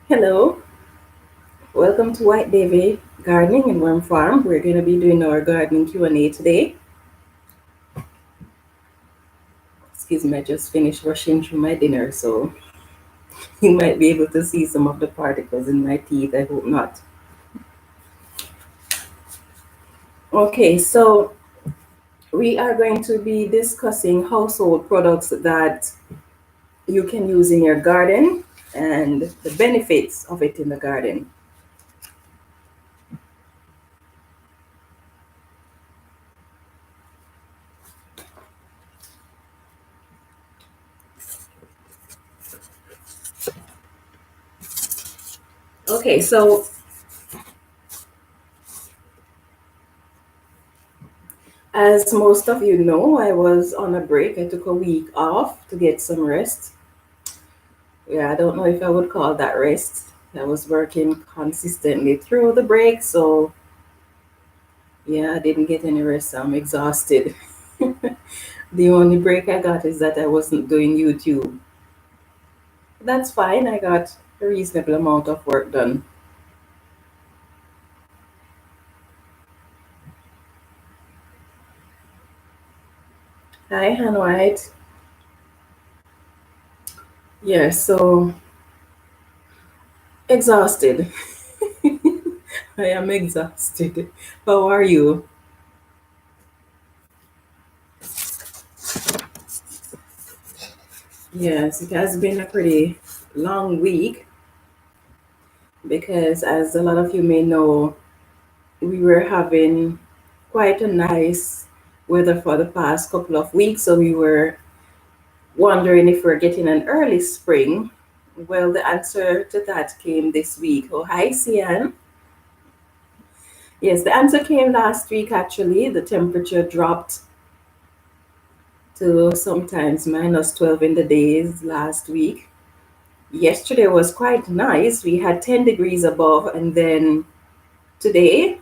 Hello, welcome to White Davy Gardening and Worm Farm. We're going to be doing our gardening Q&A today. Excuse me, I just finished rushing through my dinner, so you might be able to see some of the particles in my teeth. I hope not. Okay, so we are going to be discussing household products that you can use in your garden and the benefits of it in the garden. Okay, so as most of you know, I was on a break. I took a week off to get some rest. Yeah, I don't know if I would call that rest. I was working consistently through the break, so yeah, I didn't get any rest. I'm exhausted. The only break I got is that I wasn't doing YouTube. That's fine. I got a reasonable amount of work done. Hi, Han White. Yeah, so exhausted. I am exhausted. How are you? Yes, it has been a pretty long week because, as a lot of you may know, we were having quite a nice weather for the past couple of weeks, so we were wondering if we're getting an early spring. Well, the answer to that came this week. Oh, hi, Sian. Yes, the answer came last week actually. The temperature dropped to sometimes minus 12 in the days last week. Yesterday was quite nice. We had 10 degrees above, and then today,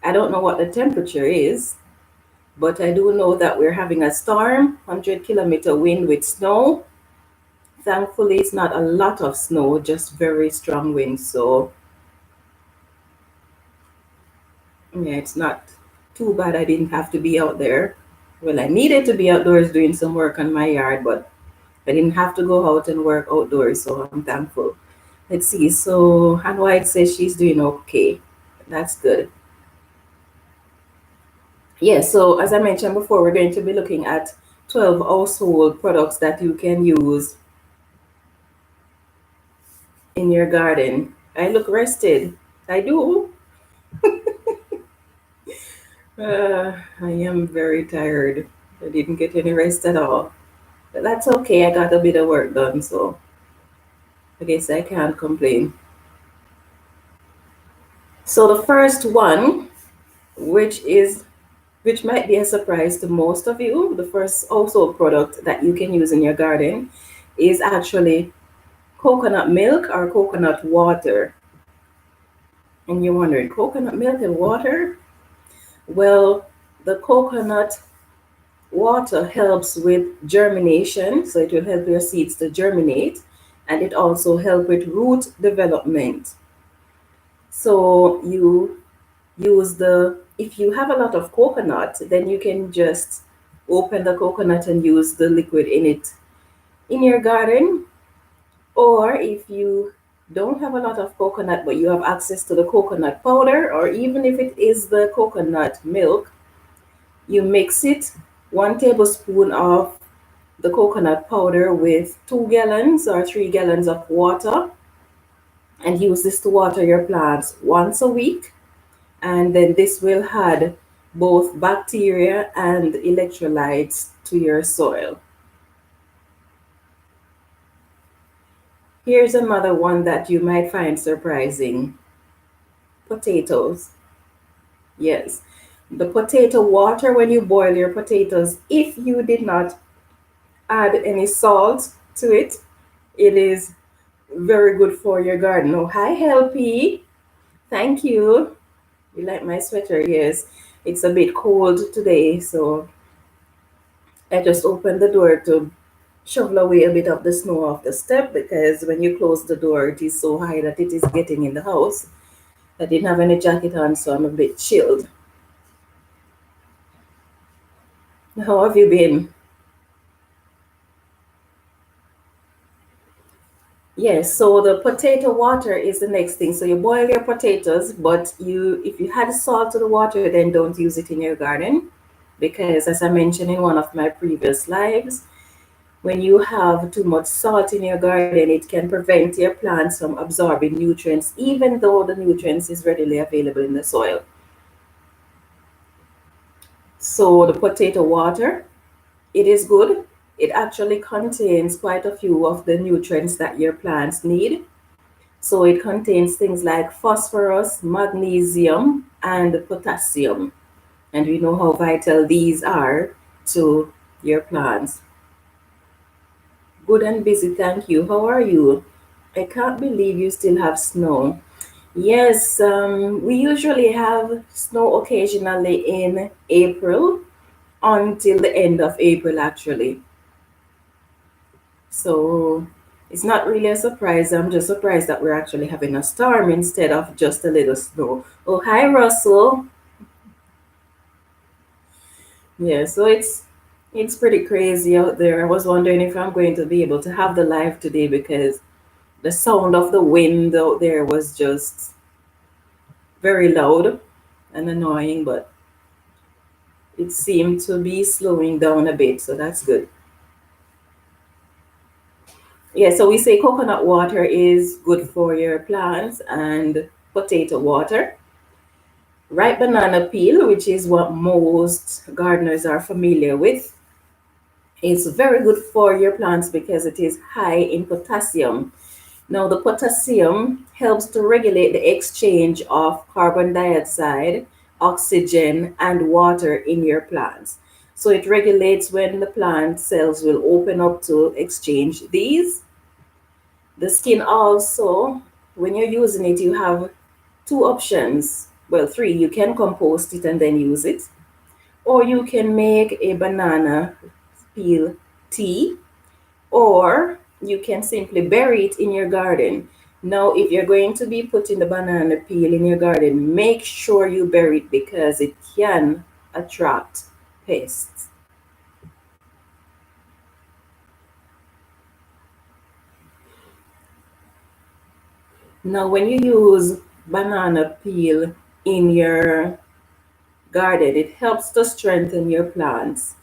I don't know what the temperature is, but I do know that we're having a storm, 100-kilometer wind with snow. Thankfully, it's not a lot of snow, just very strong winds. So, yeah, it's not too bad. I didn't have to be out there. Well, I needed to be outdoors doing some work on my yard, but I didn't have to go out and work outdoors. So, I'm thankful. Let's see. So, Han White says she's doing okay. That's good. Yes, so as I mentioned before, we're going to be looking at 12 household products that you can use in your garden. I look rested. I do. I am very tired. I didn't get any rest at all. But that's okay. I got a bit of work done, so I guess I can't complain. So the first one, which is which might be a surprise to most of you, the first household product that you can use in your garden is actually coconut milk or coconut water. And you're wondering, coconut milk and water? Well, the coconut water helps with germination, so it will help your seeds to germinate, and it also helps with root development. So you use if you have a lot of coconut, then you can just open the coconut and use the liquid in it in your garden. Or if you don't have a lot of coconut, but you have access to the coconut powder, or even if it is the coconut milk, you mix it 1 tablespoon of the coconut powder with 2 gallons or 3 gallons of water, and use this to water your plants once a week. And then this will add both bacteria and electrolytes to your soil. Here's another one that you might find surprising: potatoes. Yes, the potato water, when you boil your potatoes, if you did not add any salt to it, it is very good for your garden. Oh, hi, Helpy. Thank you. You like my sweater? Yes. It's a bit cold today, so I just opened the door to shovel away a bit of the snow off the step, because when you close the door, it is so high that it is getting in the house. I didn't have any jacket on, so I'm a bit chilled. How have you been? Yes, so the potato water is the next thing. So you boil your potatoes, but if you add salt to the water, then don't use it in your garden, because as I mentioned in one of my previous lives, when you have too much salt in your garden, it can prevent your plants from absorbing nutrients, even though the nutrients is readily available in the soil. So the potato water, it is good. It actually contains quite a few of the nutrients that your plants need. So it contains things like phosphorus, magnesium, and potassium. And we know how vital these are to your plants. Good and busy, thank you. How are you? I can't believe you still have snow. Yes, we usually have snow occasionally in April until the end of April, actually. So it's not really a surprise. I'm just surprised that we're actually having a storm instead of just a little snow. Oh, hi, Russell. Yeah, so it's pretty crazy out there. I was wondering if I'm going to be able to have the live today, because the sound of the wind out there was just very loud and annoying, but it seemed to be slowing down a bit, so that's good. Yeah, so we say coconut water is good for your plants, and potato water. Ripe banana peel, which is what most gardeners are familiar with, is very good for your plants because it is high in potassium. Now, the potassium helps to regulate the exchange of carbon dioxide, oxygen, and water in your plants. So it regulates when the plant cells will open up to exchange these. The skin also, when you're using it, you have two options. Well, three. You can compost it and then use it, or you can make a banana peel tea, or you can simply bury it in your garden. Now, if you're going to be putting the banana peel in your garden, make sure you bury it because it can attract pests. Now, when you use banana peel in your garden, it helps to strengthen your plants.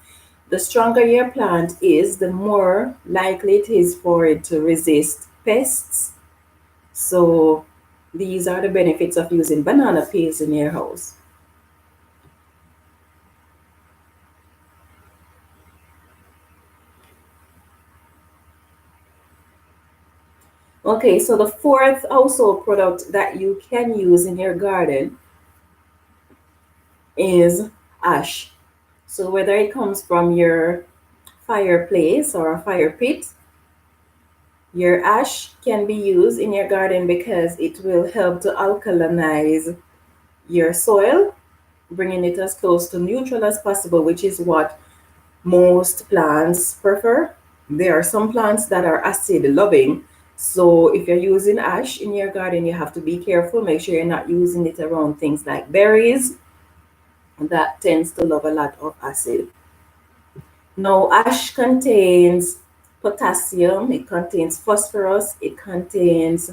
The stronger your plant is, the more likely it is for it to resist pests. So these are the benefits of using banana peels in your house. Okay, so the fourth household product that you can use in your garden is ash. So whether it comes from your fireplace or a fire pit, your ash can be used in your garden because it will help to alkalinize your soil, bringing it as close to neutral as possible, which is what most plants prefer. There are some plants that are acid loving. So if you're using ash in your garden, you have to be careful. Make sure you're not using it around things like berries. That tends to love a lot of acid. Now, ash contains potassium, it contains phosphorus, it contains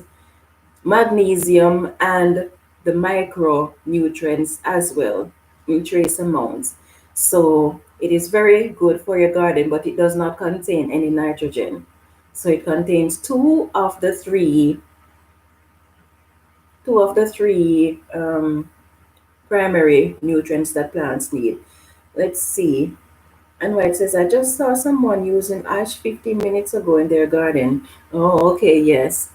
magnesium, and the micronutrients as well in trace amounts. So it is very good for your garden, but it does not contain any nitrogen. So it contains two of the three primary nutrients that plants need. Let's see. And what it says, I just saw someone using ash 15 minutes ago in their garden. Oh, okay, yes.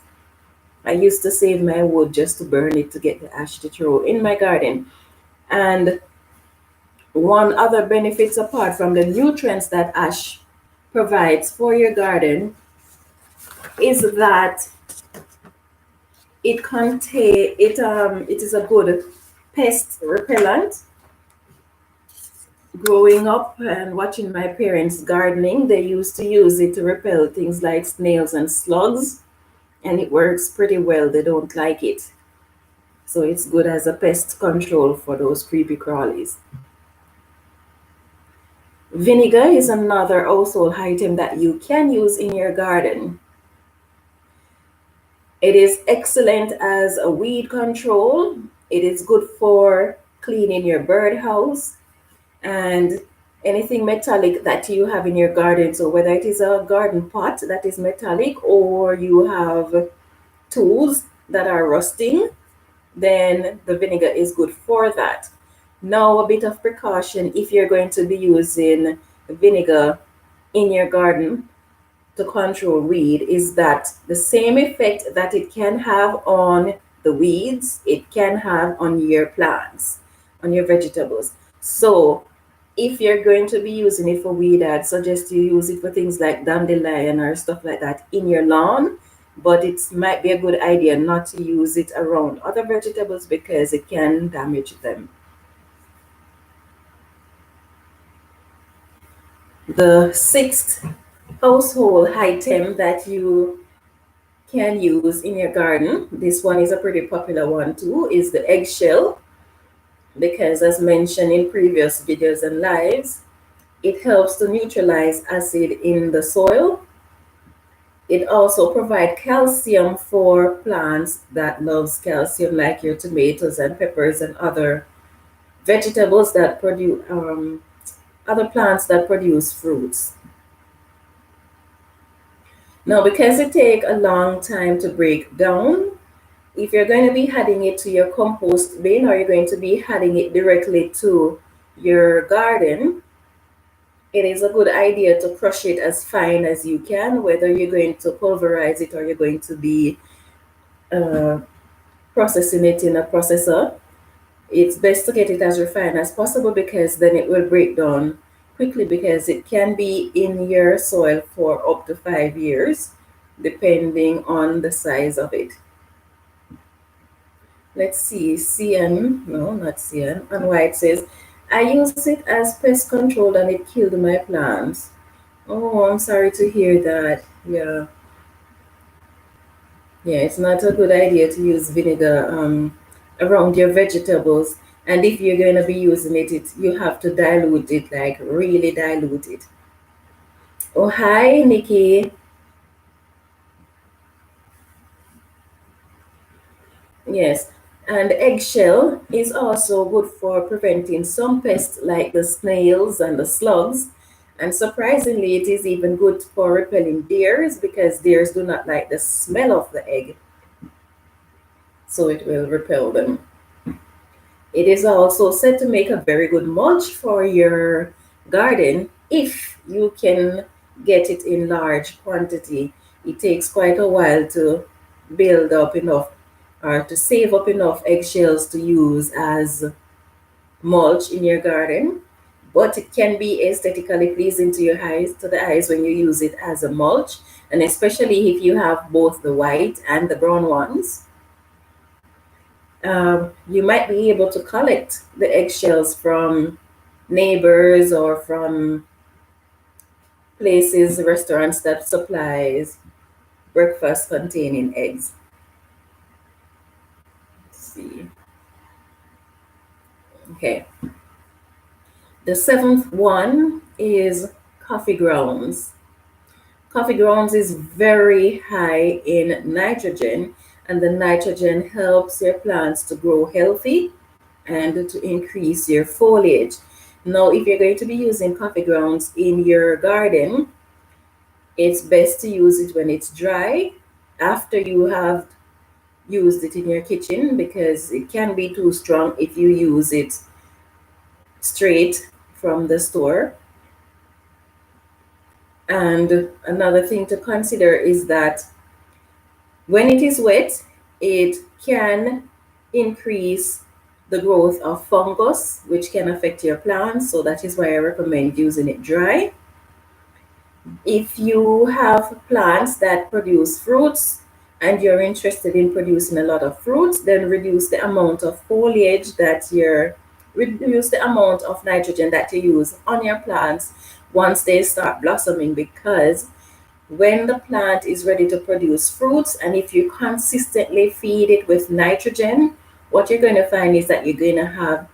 I used to save my wood just to burn it to get the ash to throw in my garden. And one other benefits apart from the nutrients that ash provides for your garden is that it is a good pest repellent. Growing up and watching my parents gardening, they used to use it to repel things like snails and slugs, and it works pretty well. They don't like it. So it's good as a pest control for those creepy crawlies. Vinegar is another household item that you can use in your garden. It is excellent as a weed control. It is good for cleaning your birdhouse and anything metallic that you have in your garden. So whether it is a garden pot that is metallic or you have tools that are rusting, then the vinegar is good for that. Now, a bit of precaution if you're going to be using vinegar in your garden to control weed is that the same effect that it can have on the weeds, it can have on your plants, on your vegetables. So, if you're going to be using it for weed, I'd suggest you use it for things like dandelion or stuff like that in your lawn. But it might be a good idea not to use it around other vegetables because it can damage them. The sixth household item that you can use in your garden, this one is a pretty popular one too, is the eggshell. Because as mentioned in previous videos and lives, it helps to neutralize acid in the soil. It also provides calcium for plants that loves calcium, like your tomatoes and peppers and other vegetables that produce other plants that produce fruits. Now, because it takes a long time to break down, if you're going to be adding it to your compost bin or you're going to be adding it directly to your garden, it is a good idea to crush it as fine as you can, whether you're going to pulverize it or you're going to be uh, processing it in a processor. It's best to get it as refined as possible because then it will break down quickly because it can be in your soil for up to 5 years, depending on the size of it. Let's see, CN, no, not CN, and why it says, I use it as pest control and it killed my plants. Oh, I'm sorry to hear that. Yeah, yeah, it's not a good idea to use vinegar around your vegetables. And if you're going to be using it, you have to dilute it, like really dilute it. Oh, hi, Nikki. Yes, and eggshell is also good for preventing some pests like the snails and the slugs. And surprisingly, it is even good for repelling deers because deers do not like the smell of the egg, so it will repel them. It is also said to make a very good mulch for your garden if you can get it in large quantity. It takes quite a while to build up enough or to save up enough eggshells to use as mulch in your garden, but it can be aesthetically pleasing to your eyes, to the eyes when you use it as a mulch, and especially if you have both the white and the brown ones. You might be able to collect the eggshells from neighbors or from places, restaurants that supplies breakfast containing eggs. Let's see. Okay. The seventh one is coffee grounds. Coffee grounds is very high in nitrogen, and the nitrogen helps your plants to grow healthy and to increase your foliage. Now, if you're going to be using coffee grounds in your garden, it's best to use it when it's dry after you have used it in your kitchen because it can be too strong if you use it straight from the store. And another thing to consider is that when it is wet, it can increase the growth of fungus, which can affect your plants. So that is why I recommend using it dry. If you have plants that produce fruits and you're interested in producing a lot of fruits, then reduce the amount of foliage that you're reduce the amount of nitrogen that you use on your plants once they start blossoming, because when the plant is ready to produce fruits, and if you consistently feed it with nitrogen, what you're going to find is that you're going to have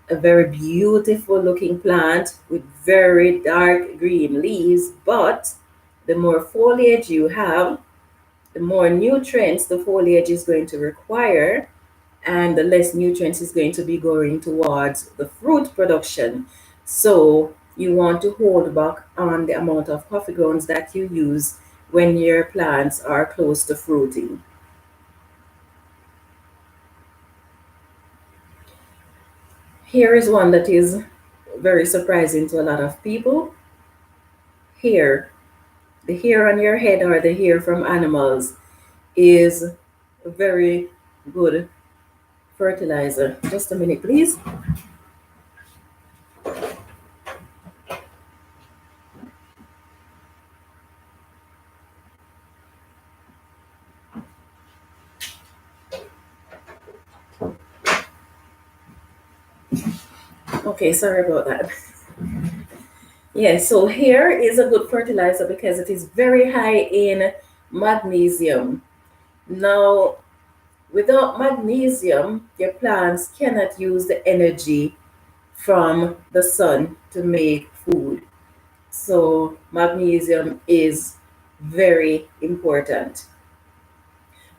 a very beautiful looking plant with very dark green leaves. But the more foliage you have, the more nutrients the foliage is going to require, and the less nutrients is going to be going towards the fruit production. So you want to hold back on the amount of coffee grounds that you use when your plants are close to fruiting. Here is one that is very surprising to a lot of people. Hair. The hair on your head or the hair from animals is a very good fertilizer. Just a minute, please. Okay, sorry about that. Yes, so hair is a good fertilizer because it is very high in magnesium. Now, without magnesium, your plants cannot use the energy from the sun to make food. So, magnesium is very important.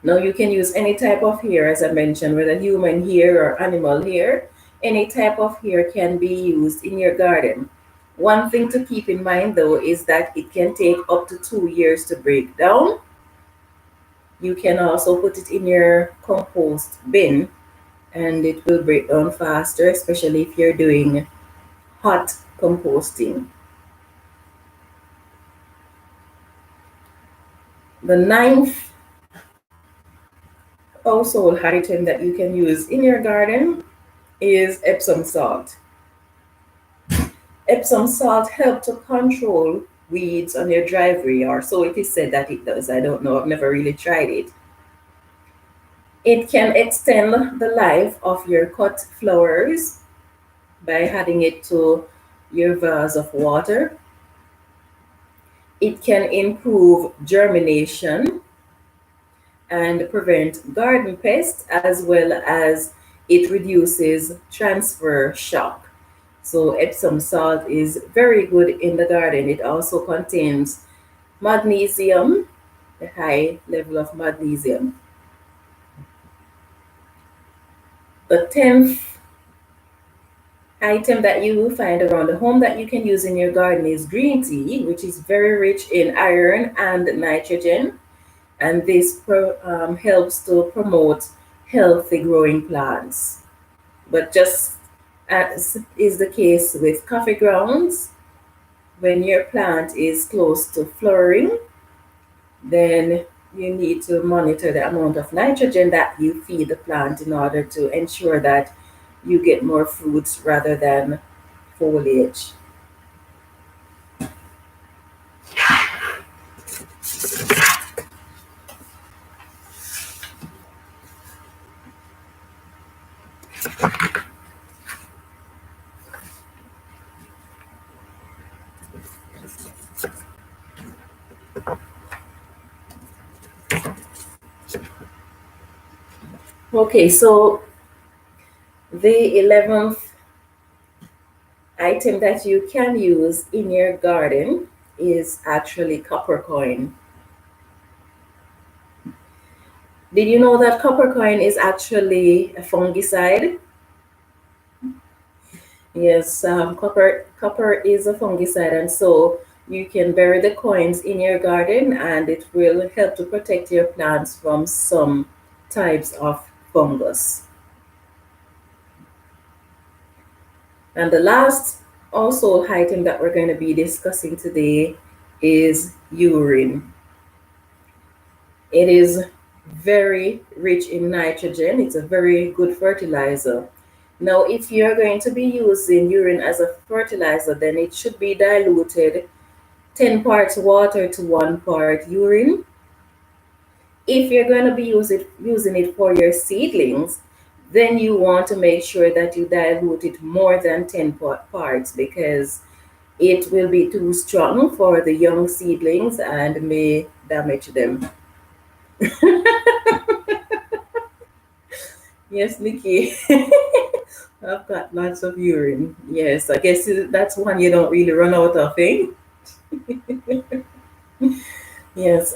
Now, you can use any type of hair, as I mentioned, whether human hair or animal hair. Any type of hair can be used in your garden. One thing to keep in mind, though, is that it can take up to 2 years to break down. You can also put it in your compost bin and it will break down faster, especially if you're doing hot composting. The ninth household item that you can use in your garden is Epsom salt. Epsom salt helps to control weeds on your driveway, or so it is said that it does. I don't know, I've never really tried it. It can extend the life of your cut flowers by adding it to your vase of water. It can improve germination and prevent garden pests, as well as it reduces transfer shock. So Epsom salt is very good in the garden. It also contains magnesium, a high level of magnesium. The 10th item that you will find around the home that you can use in your garden is green tea, which is very rich in iron and nitrogen. And this helps to promote healthy growing plants. But just as is the case with coffee grounds, when your plant is close to flowering, then you need to monitor the amount of nitrogen that you feed the plant in order to ensure that you get more fruits rather than foliage. Okay, so the 11th item that you can use in your garden is actually copper coin. Did you know that copper coin is actually a fungicide? Yes, copper is a fungicide, and so you can bury the coins in your garden, and it will help to protect your plants from some types of fungus. And the last also item that we're going to be discussing today is urine. It is very rich in nitrogen. It's a very good fertilizer. Now, if you're going to be using urine as a fertilizer, then it should be diluted 10 parts water to 1 part urine. If you're going to be using it for your seedlings, then you want to make sure that you dilute it more than 10 parts, because it will be too strong for the young seedlings and may damage them. Yes, Nikki. I've got lots of urine. Yes, I guess that's one you don't really run out of, eh? Yes.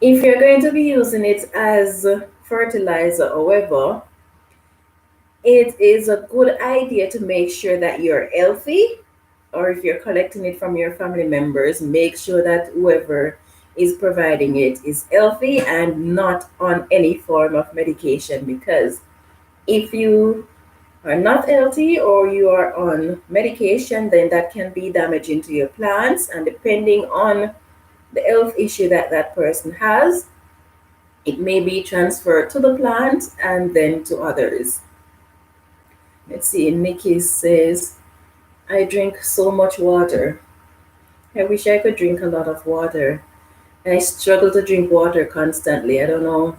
If you're going to be using it as fertilizer, however, it is a good idea to make sure that you're healthy, or if you're collecting it from your family members, make sure that whoever is providing it is healthy and not on any form of medication, because if you are not healthy or you are on medication, then that can be damaging to your plants. And depending on the health issue that that person has, it may be transferred to the plant and then to others. Let's see, Nikki says, I drink so much water. I wish I could drink a lot of water. I struggle to drink water constantly. I don't know.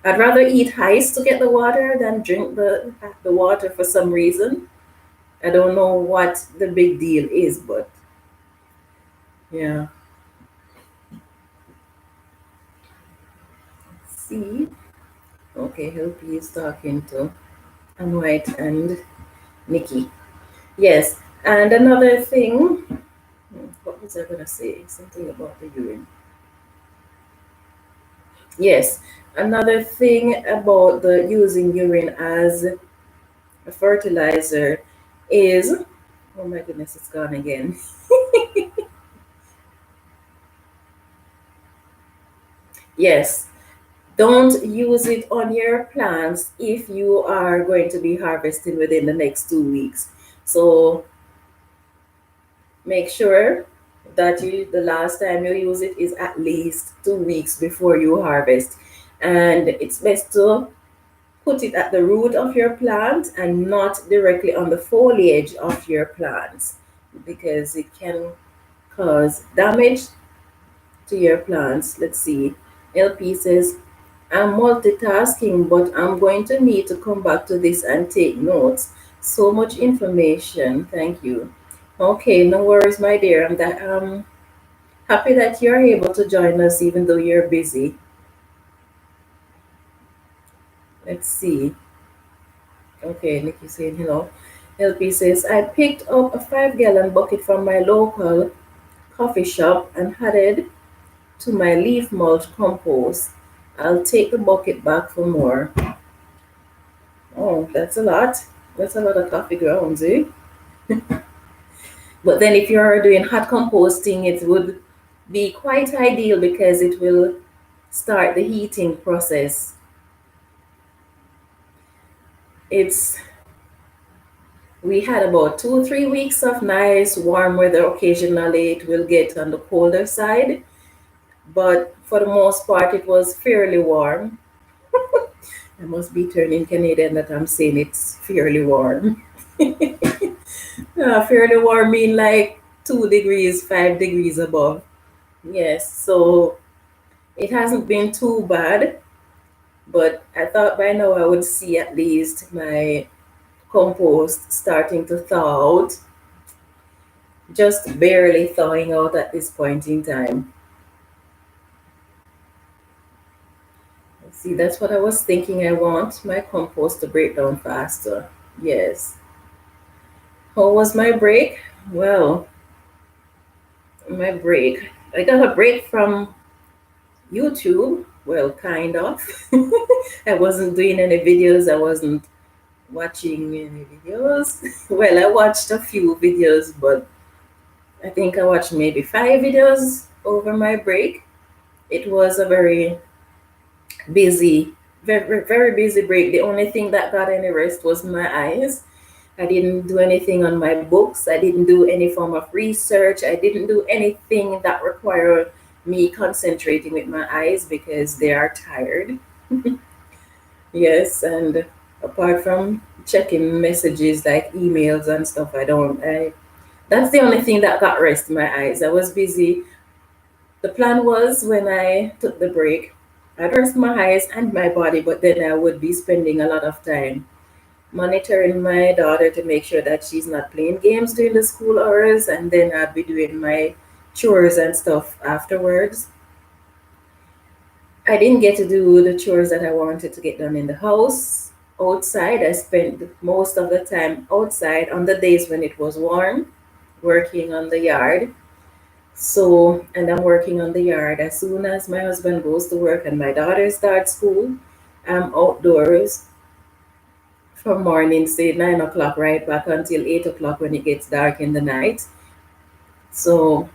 I'd rather eat ice to get the water than drink the water for some reason. I don't know what the big deal is, but yeah. See? Okay, LP is talking to Ann White and Nikki. Yes, and another thing, what was I gonna say? Something about the urine. Yes, another thing about the using urine as a fertilizer is, oh my goodness, it's gone again. Yes, don't use it on your plants if you are going to be harvesting within the next 2 weeks. So make sure that the last time you use it is at least 2 weeks before you harvest. And it's best to put it at the root of your plant and not directly on the foliage of your plants, because it can cause damage to your plants. Let's see. LP says, I'm multitasking, but I'm going to need to come back to this and take notes. So much information. Thank you. Okay, no worries, my dear. I'm happy that you're able to join us even though you're busy. Let's see. Okay, Nikki saying hello. LP says, I picked up a 5-gallon bucket from my local coffee shop and added to my leaf mulch compost. I'll take the bucket back for more. Oh, that's a lot. That's a lot of coffee grounds, eh? But then if you're doing hot composting, it would be quite ideal because it will start the heating process. We had about 2 or 3 weeks of nice warm weather. Occasionally it will get on the colder side, but for the most part it was fairly warm. I must be turning Canadian that I'm saying it's fairly warm. Fairly warm mean like 2 degrees, 5 degrees above. Yes, so it hasn't been too bad, but I thought by now I would see at least my compost starting to thaw out, just barely thawing out at this point in time. See, that's what I was thinking. I want my compost to break down faster. Yes. How was my break? Well, my break. I got a break from YouTube. Well, kind of. I wasn't doing any videos. I wasn't watching any videos. Well, I watched a few videos, but I think I watched maybe 5 videos over my break. It was a very busy, very, very busy break. The only thing that got any rest was my eyes. I didn't do anything on my books. I didn't do any form of research. I didn't do anything that required me concentrating with my eyes because they are tired. Yes, and apart from checking messages like emails and stuff, that's the only thing that got rest in my eyes. I was busy. The plan was when I took the break I'd rest my eyes and my body, but then I would be spending a lot of time monitoring my daughter to make sure that she's not playing games during the school hours, and then I'd be doing my chores and stuff afterwards. I didn't get to do the chores that I wanted to get done in the house. Outside, I spent most of the time outside on the days when it was warm, working on the yard. So, and I'm working on the yard. As soon as my husband goes to work and my daughter starts school, I'm outdoors from morning, say 9 o'clock, right back until 8 o'clock when it gets dark in the night. So,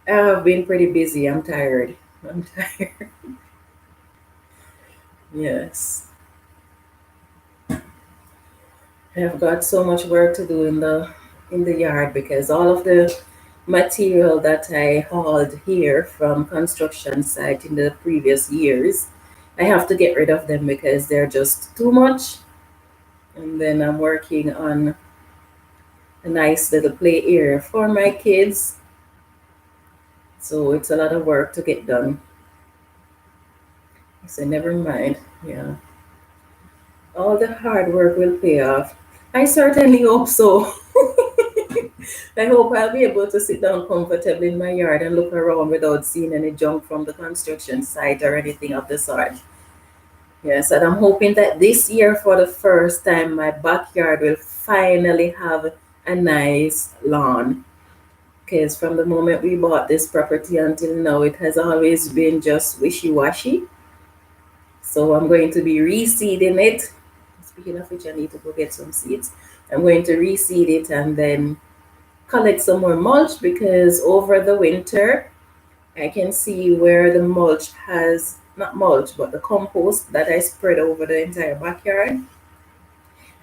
I've been pretty busy. I'm tired. I'm tired. Yes. I've got so much work to do in the yard because all of the material that I hauled here from construction site in the previous years, I have to get rid of them because they're just too much. And then I'm working on a nice little play area for my kids. So it's a lot of work to get done. I said, never mind. Yeah. All the hard work will pay off. I certainly hope so. I hope I'll be able to sit down comfortably in my yard and look around without seeing any junk from the construction site or anything of the sort. Yes, and I'm hoping that this year, for the first time, my backyard will finally have a nice lawn. Because from the moment we bought this property until now, it has always been just wishy washy. So I'm going to be reseeding it. Speaking of which, I need to go get some seeds. I'm going to reseed it and then collect some more mulch because over the winter I can see where the mulch has, not mulch, but the compost that I spread over the entire backyard.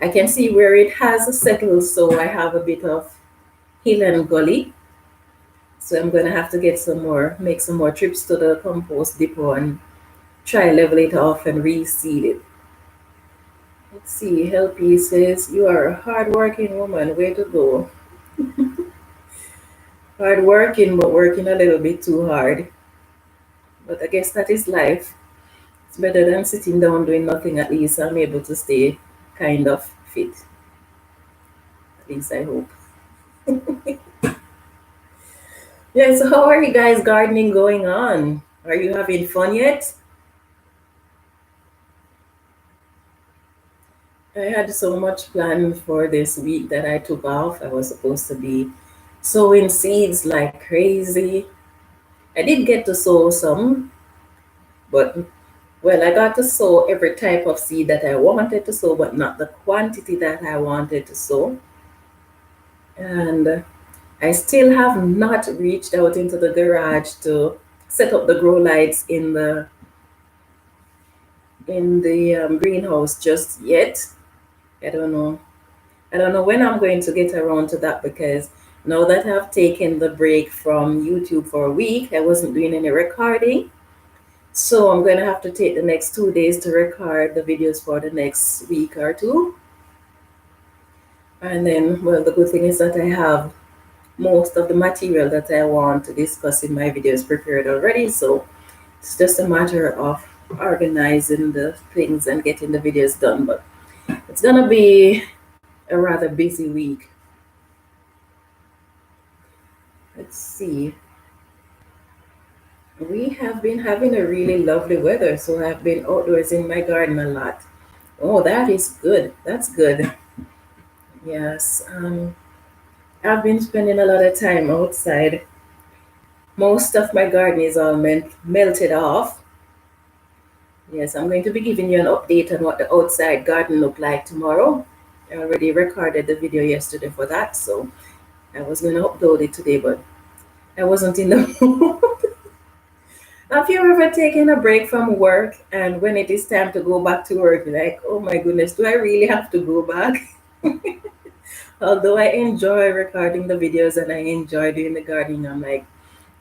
I can see where it has settled, so I have a bit of hill and gully. So I'm going to have to get some more, make some more trips to the compost depot and try level it off and reseed it. Let's see, Helpy says, you are a hard-working woman, way to go. Hard working, but working a little bit too hard. But I guess that is life. It's better than sitting down doing nothing. At least I'm able to stay kind of fit. At least I hope. Yeah, so how are you guys gardening going on? Are you having fun yet? I had so much planned for this week that I took off. I was supposed to be sowing seeds like crazy. I did get to sow some, but well, I got to sow every type of seed that I wanted to sow, but not the quantity that I wanted to sow. And I still have not reached out into the garage to set up the grow lights in the greenhouse just yet. I don't know. I don't know when I'm going to get around to that because now that I've taken the break from YouTube for a week, I wasn't doing any recording. So I'm going to have to take the next 2 days to record the videos for the next week or two. And then, well, the good thing is that I have most of the material that I want to discuss in my videos prepared already. So it's just a matter of organizing the things and getting the videos done. But it's going to be a rather busy week. Let's see. We have been having a really lovely weather, so I've been outdoors in my garden a lot. Oh, that is good. That's good. Yes. I've been spending a lot of time outside. Most of my garden is all melted off. Yes, I'm going to be giving you an update on what the outside garden looked like tomorrow. I already recorded the video yesterday for that, so I was going to upload it today, but I wasn't in the mood. Have you ever taken a break from work and when it is time to go back to work, you're like, oh my goodness, do I really have to go back? Although I enjoy recording the videos and I enjoy doing the gardening, I'm like,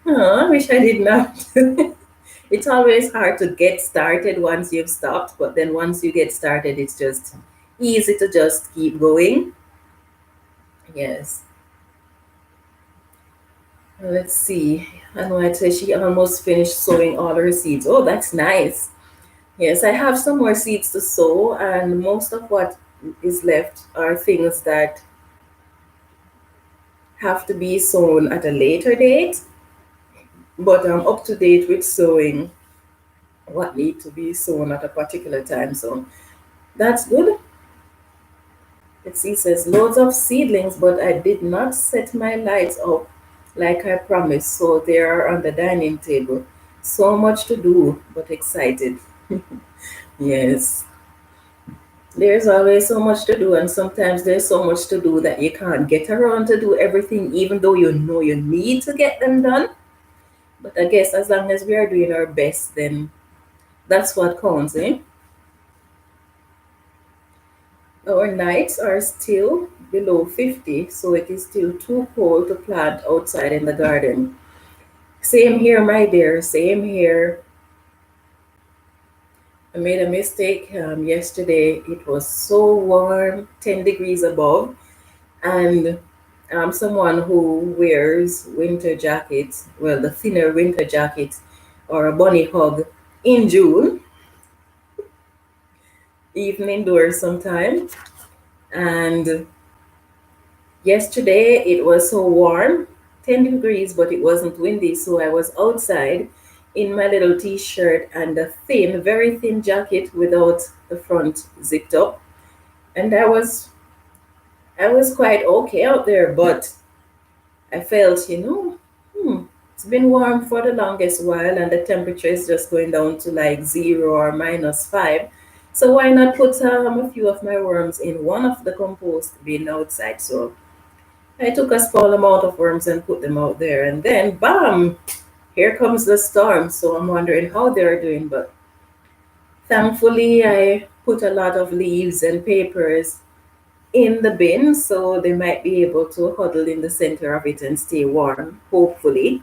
oh, I wish I did not. It's always hard to get started once you've stopped, but then once you get started, it's just easy to just keep going. Yes. Let's see. I know I said she almost finished sowing all her seeds. Oh, that's nice. Yes, I have some more seeds to sow, and most of what is left are things that have to be sown at a later date, but I'm up to date with sowing what need to be sown at a particular time. So that's good. It says loads of seedlings, but I did not set my lights up like I promised. So they are on the dining table. So much to do, but excited. Yes. There's always so much to do, and sometimes there's so much to do that you can't get around to do everything, even though you know you need to get them done. But I guess as long as we are doing our best, then that's what counts, eh? Our nights are still below 50, so it is still too cold to plant outside in the garden. Same here, my dear, same here. I made a mistake yesterday. It was so warm, 10 degrees above, and I'm someone who wears winter jackets, well, the thinner winter jacket or a bunny hug in June, even indoors sometimes. And yesterday it was so warm, 10 degrees, but it wasn't windy. So I was outside in my little t shirt and a thin, very thin jacket without the front zipped up. And I was quite okay out there, but I felt, it's been warm for the longest while and the temperature is just going down to like 0 or -5. So why not put a few of my worms in one of the compost bin outside? So I took a small amount of worms and put them out there, and then bam, here comes the storm. So I'm wondering how they're doing, but thankfully I put a lot of leaves and papers in the bin so they might be able to huddle in the center of it and stay warm, hopefully.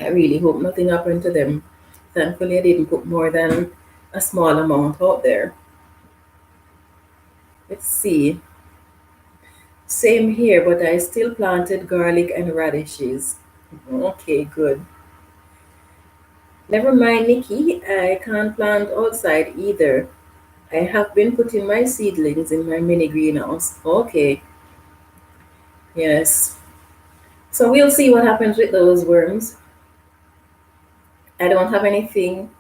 I really hope nothing happened to them. Thankfully, I didn't put more than a small amount out there. Let's see. Same here, but I still planted garlic and radishes. Okay, good. Never mind, Nikki. I can't plant outside either. I have been putting my seedlings in my mini greenhouse. Okay, yes. So we'll see what happens with those worms. I don't have anything.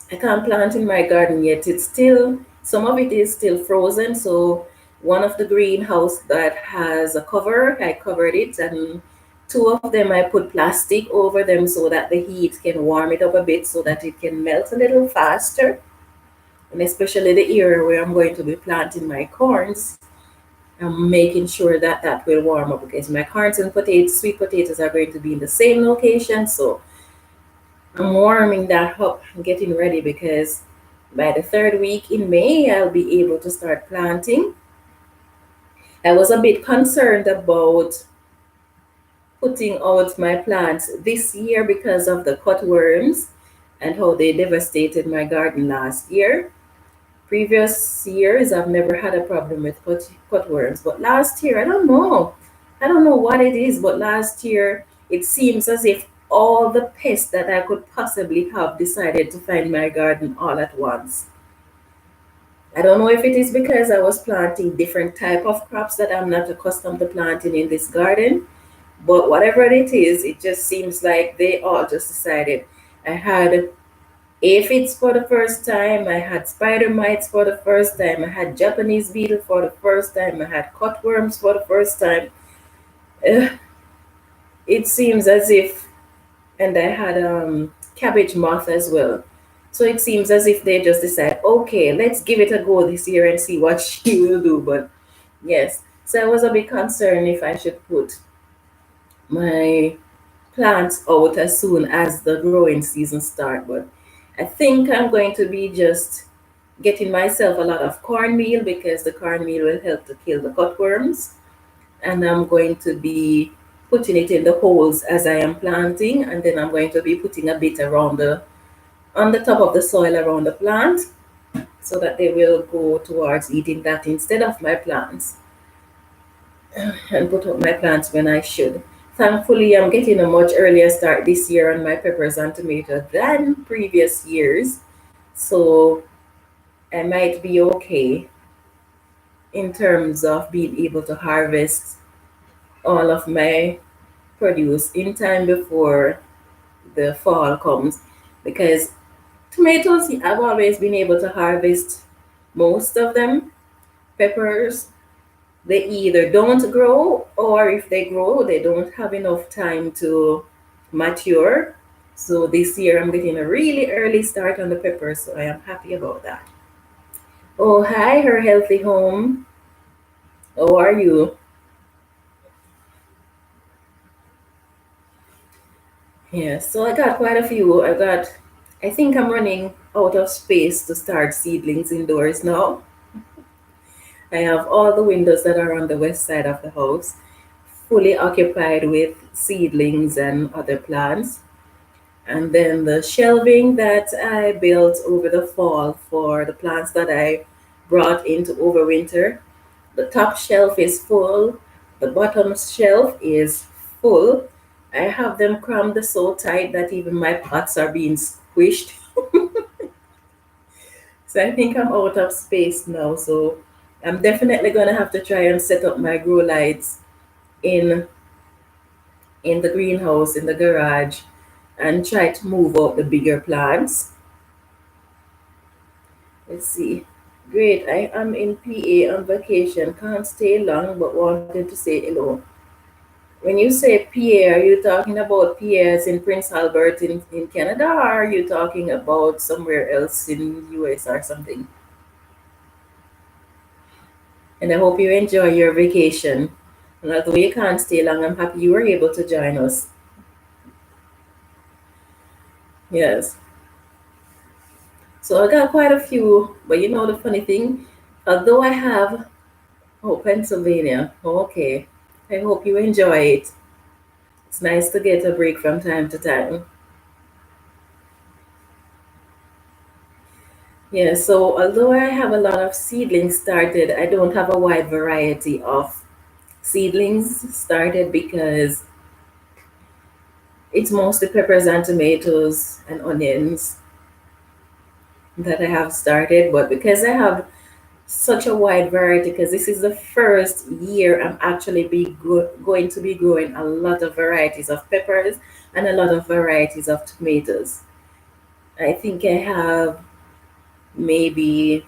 I can't plant in my garden yet. It's still, some of it is still frozen. So one of the greenhouse that has a cover, I covered it, and two of them I put plastic over them so that the heat can warm it up a bit so that it can melt a little faster. And especially the area where I'm going to be planting my corns, I'm making sure that that will warm up because my corns and potatoes, sweet potatoes are going to be in the same location. So I'm warming that up and getting ready because by the third week in May, I'll be able to start planting. I was a bit concerned about putting out my plants this year because of the cutworms and how they devastated my garden last year. Previous years, I've never had a problem with cutworms, but last year, I don't know. I don't know what it is, but last year, it seems as if all the pests that I could possibly have decided to find my garden all at once. I don't know if it is because I was planting different type of crops that I'm not accustomed to planting in this garden, but whatever it is, it just seems like they all just decided. I had aphids for the first time, I had spider mites for the first time, I had Japanese beetle for the first time, I had cutworms for the first time. Uh, it seems as if, and I had cabbage moth as well. So it seems as if they just decide, okay, let's give it a go this year and see what she will do. But yes, so I was a bit concerned if I should put my plants out as soon as the growing season start. But I think I'm going to be just getting myself a lot of cornmeal because the cornmeal will help to kill the cutworms. And I'm going to be putting it in the holes as I am planting, and then I'm going to be putting a bit around the on the top of the soil around the plant so that they will go towards eating that instead of my plants and put up my plants when I should. Thankfully, I'm getting a much earlier start this year on my peppers and tomato than previous years. So I might be okay in terms of being able to harvest all of my produce in time before the fall comes, because tomatoes I've always been able to harvest most of them. Peppers, they either don't grow, or if they grow they don't have enough time to mature. So this year I'm getting a really early start on the peppers, so I am happy about that. Oh, hi, her healthy home. How are you? Yeah, so I got quite a few. I think I'm running out of space to start seedlings indoors now. I have all the windows that are on the west side of the house fully occupied with seedlings and other plants. And then the shelving that I built over the fall for the plants that I brought into overwinter, the top shelf is full, the bottom shelf is full. I have them crammed so tight that even my pots are being squished. So I think I'm out of space now. So I'm definitely gonna have to try and set up my grow lights in in the greenhouse in the garage and try to move out the bigger plants. Let's see. Great. I am in PA on vacation. Can't stay long, but wanted to say hello. When you say PA, are you talking about PA as in Prince Albert in Canada, or are you talking about somewhere else in US or something? And I hope you enjoy your vacation. And although you can't stay long, I'm happy you were able to join us. Yes. So I got quite a few, but you know the funny thing, although I have, oh, Pennsylvania. Okay. I hope you enjoy it. It's nice to get a break from time to time. Yeah, so although I have a lot of seedlings started, I don't have a wide variety of seedlings started because it's mostly peppers and tomatoes and onions that I have started. But because I have such a wide variety, because this is the first year I'm actually going to be growing a lot of varieties of peppers and a lot of varieties of tomatoes. I think I have maybe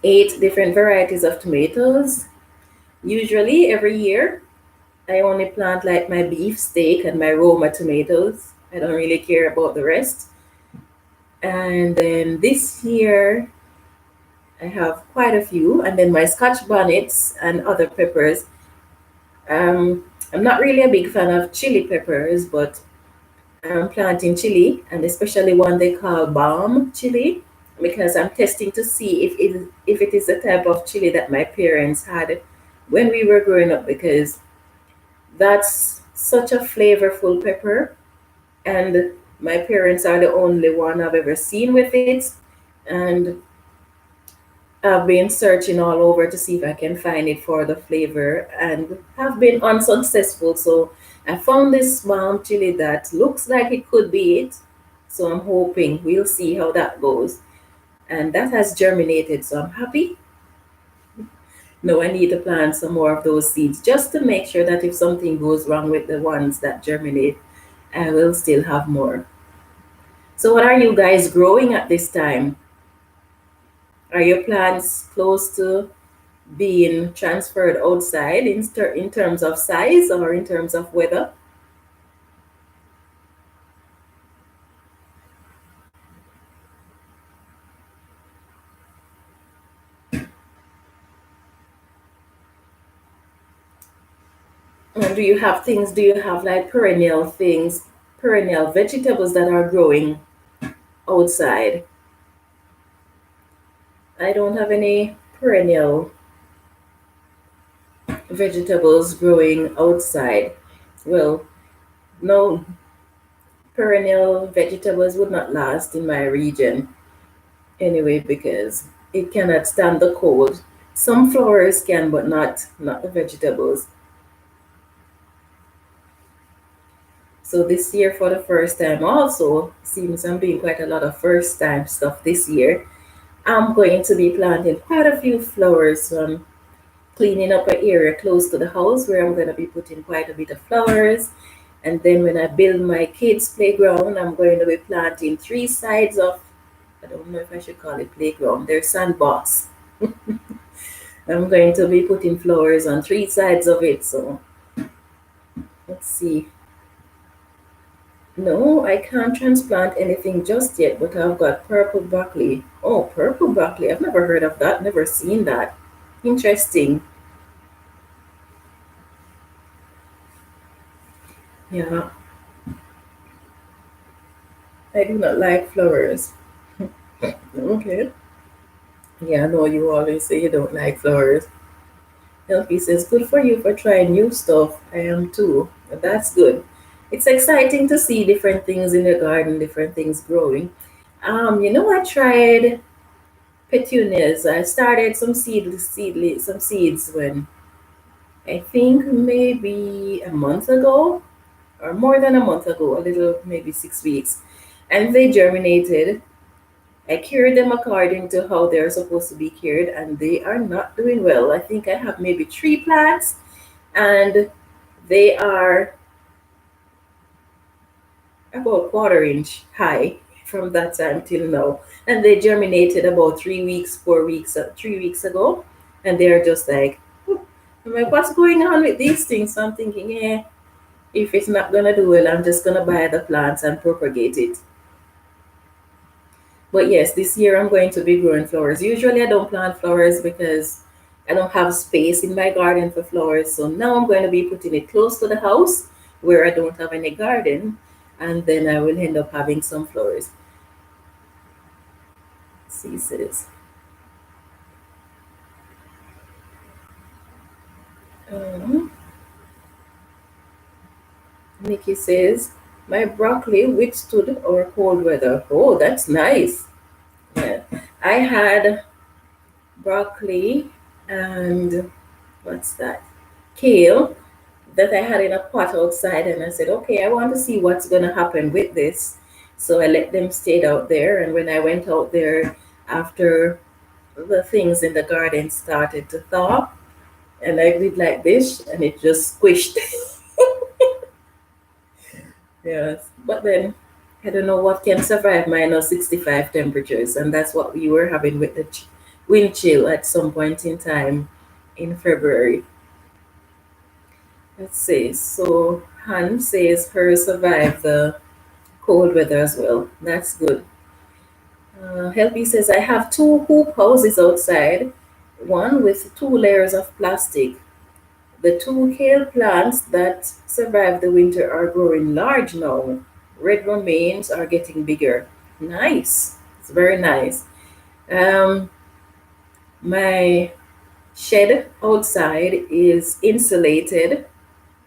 8 different varieties of tomatoes. Usually every year I only plant like my beef steak and my Roma tomatoes. I don't really care about the rest. And then this year I have quite a few, and then my Scotch bonnets and other peppers. I'm not really a big fan of chili peppers, but I'm planting chili, and especially one they call balm chili, because I'm testing to see if it is the type of chili that my parents had when we were growing up, because that's such a flavorful pepper, and my parents are the only one I've ever seen with it. And I've been searching all over to see if I can find it for the flavor and have been unsuccessful. So I found this balm chili that looks like it could be it. So I'm hoping we'll see how that goes. And that has germinated, so I'm happy. Now I need to plant some more of those seeds just to make sure that if something goes wrong with the ones that germinate, I will still have more. So what are you guys growing at this time? Are your plants close to being transferred outside in terms of size or in terms of weather? And do you have like perennial things, perennial vegetables that are growing outside? I don't have any perennial vegetables growing outside. Well, no, perennial vegetables would not last in my region anyway because it cannot stand the cold. Some flowers can, but not the vegetables. So this year, for the first time, also seems I'm doing quite a lot of first time stuff this year. I'm going to be planting quite a few flowers. So I'm cleaning up an area close to the house where I'm going to be putting quite a bit of flowers. And then when I build my kids' playground, I'm going to be planting three sides of, I don't know if I should call it playground, their sandbox. I'm going to be putting flowers on three sides of it. So let's see. No, I can't transplant anything just yet, but I've got purple broccoli. Oh, purple broccoli. I've never heard of that, never seen that. Interesting. Yeah, I do not like flowers. Okay. Yeah, no, you always say you don't like flowers. LP says, good for you for trying new stuff. I am too. That's good. It's exciting to see different things in the garden, different things growing. I tried petunias. I started some seeds when I think maybe a month ago, or more than a month ago, a little maybe 6 weeks, and they germinated. I cured them according to how they're supposed to be cured, and they are not doing well. I think I have maybe three plants, and they are about quarter-inch high from that time till now. And they germinated about 3 weeks, 4 weeks, 3 weeks ago, and they're just like, "Hmm." I'm like, what's going on with these things? So I'm thinking, yeah, if it's not gonna do well, I'm just gonna buy the plants and propagate it. But yes, this year I'm going to be growing flowers. Usually I don't plant flowers because I don't have space in my garden for flowers. So now I'm going to be putting it close to the house where I don't have any garden. And then I will end up having some flowers. See, sis. Um, Nikki says, my broccoli withstood our cold weather. Oh, that's nice. Yeah. I had broccoli and what's that? Kale that I had in a pot outside, and I said, okay, I want to see what's going to happen with this. So I let them stay out there, and when I went out there after the things in the garden started to thaw, and I did like this, and it just squished. Yes, but then I don't know what can survive -65 temperatures, and that's what we were having with the wind chill at some point in time in February. Let's see. So Han says her survived the cold weather as well. That's good. Helpy says I have two hoop houses outside, one with two layers of plastic. The two kale plants that survived the winter are growing large now. Red romaines are getting bigger. Nice. It's very nice. Um, my shed outside is insulated,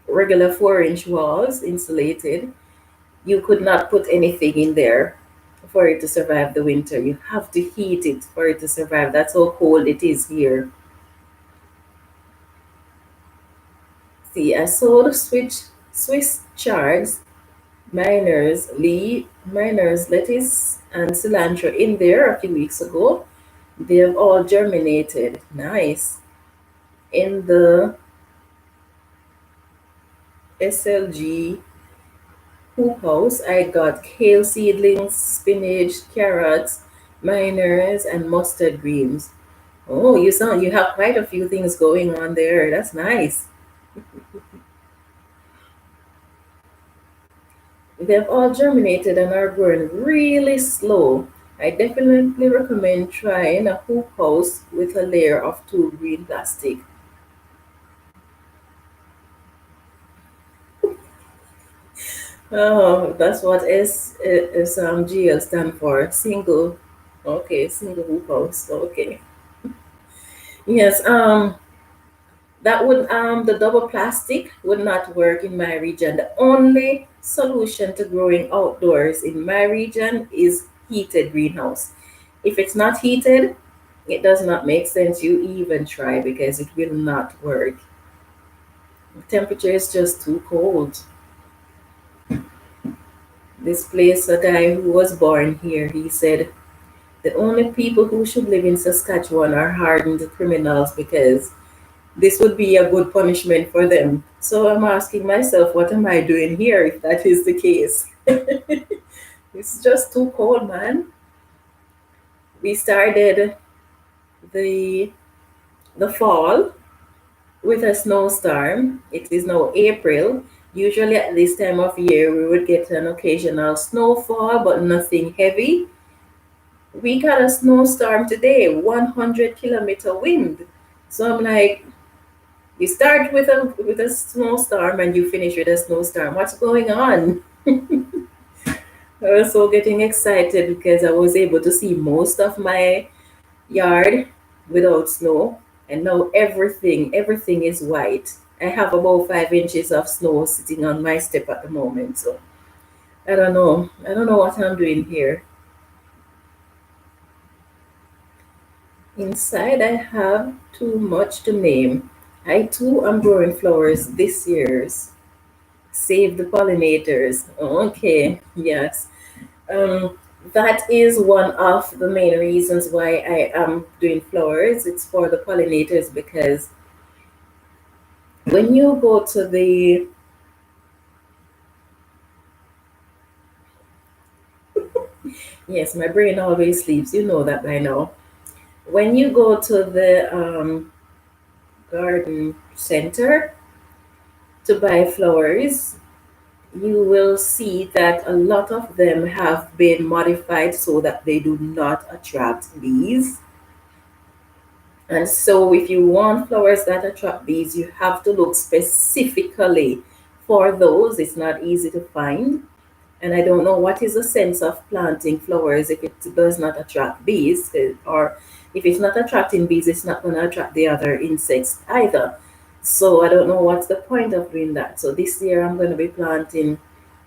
regular 4-inch walls, insulated. You could not put anything in there for it to survive the winter. You have to heat it for it to survive. That's how cold it is here. See, I sold Swiss chards, miners, lettuce, and cilantro in there a few weeks ago. They have all germinated. Nice. In the SLG hoop house, I got kale seedlings, spinach, carrots, miners, and mustard greens. Oh, you have quite a few things going on there. That's nice. They've all germinated and are growing really slow. I definitely recommend trying a hoop house with a layer of two green plastic. Oh, that's what GL stand for. Single. Okay, single hoop house. Okay. Yes. That would the double plastic would not work in my region. The only solution to growing outdoors in my region is heated greenhouse. If it's not heated, it does not make sense you even try because it will not work. The temperature is just too cold. This place, a guy who was born here, he said the only people who should live in Saskatchewan are hardened criminals because this would be a good punishment for them. So I'm asking myself, what am I doing here if that is the case? It's just too cold, man. We started the the fall with a snowstorm. It is now April. Usually at this time of year we would get an occasional snowfall, but nothing heavy. We got a snowstorm today, 100-kilometer wind. So I'm like, you start with a snowstorm and you finish with a snowstorm. What's going on? I was so getting excited because I was able to see most of my yard without snow, and now everything is white. I have about 5 inches of snow sitting on my step at the moment. So I don't know what I'm doing here. Inside I have too much to name. I too am growing flowers this year's. Save the pollinators. Okay, yes. Um, that is one of the main reasons why I am doing flowers. It's for the pollinators because when you go to the yes, my brain always sleeps. You know that by now. When you go to the garden center to buy flowers, you will see that a lot of them have been modified so that they do not attract bees. And so, if you want flowers that attract bees, you have to look specifically for those. It's not easy to find. And I don't know what is the sense of planting flowers if it does not attract bees, or if it's not attracting bees, it's not going to attract the other insects either. So I don't know what's the point of doing that. So this year I'm going to be planting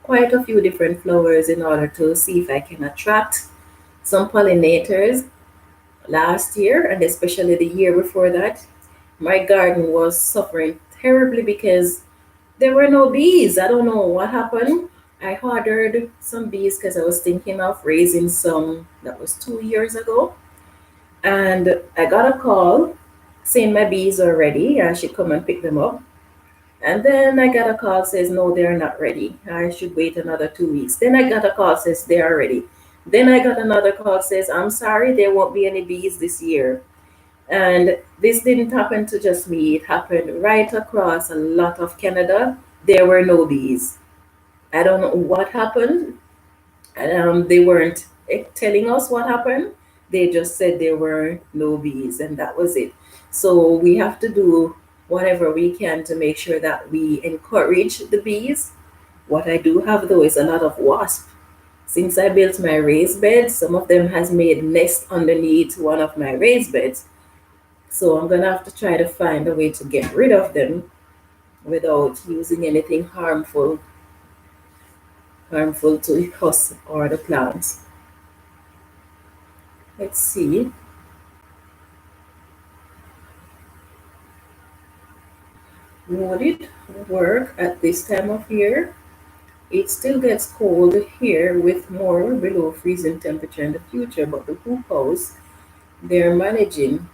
quite a few different flowers in order to see if I can attract some pollinators. Last year, and especially the year before that, my garden was suffering terribly because there were no bees. I don't know what happened. I ordered some bees because I was thinking of raising some. That was 2 years ago. And I got a call saying my bees are ready. I should come and pick them up. And then I got a call says no, they're not ready. I should wait another 2 weeks. Then I got a call says they are ready. Then I got another call says I'm sorry, there won't be any bees this year. And this didn't happen to just me. It happened right across a lot of Canada. There were no bees. I don't know what happened. They weren't telling us what happened. They just said there were no bees, and that was it. So we have to do whatever we can to make sure that we encourage the bees. What I do have though is a lot of wasp. Since I built my raised bed, some of them has made nest underneath one of my raised beds. So I'm gonna have to try to find a way to get rid of them without using anything harmful to us or the plants. Let's see. Would it work at this time of year? It still gets cold here with more below freezing temperature in the future, but the hoop house they're managing.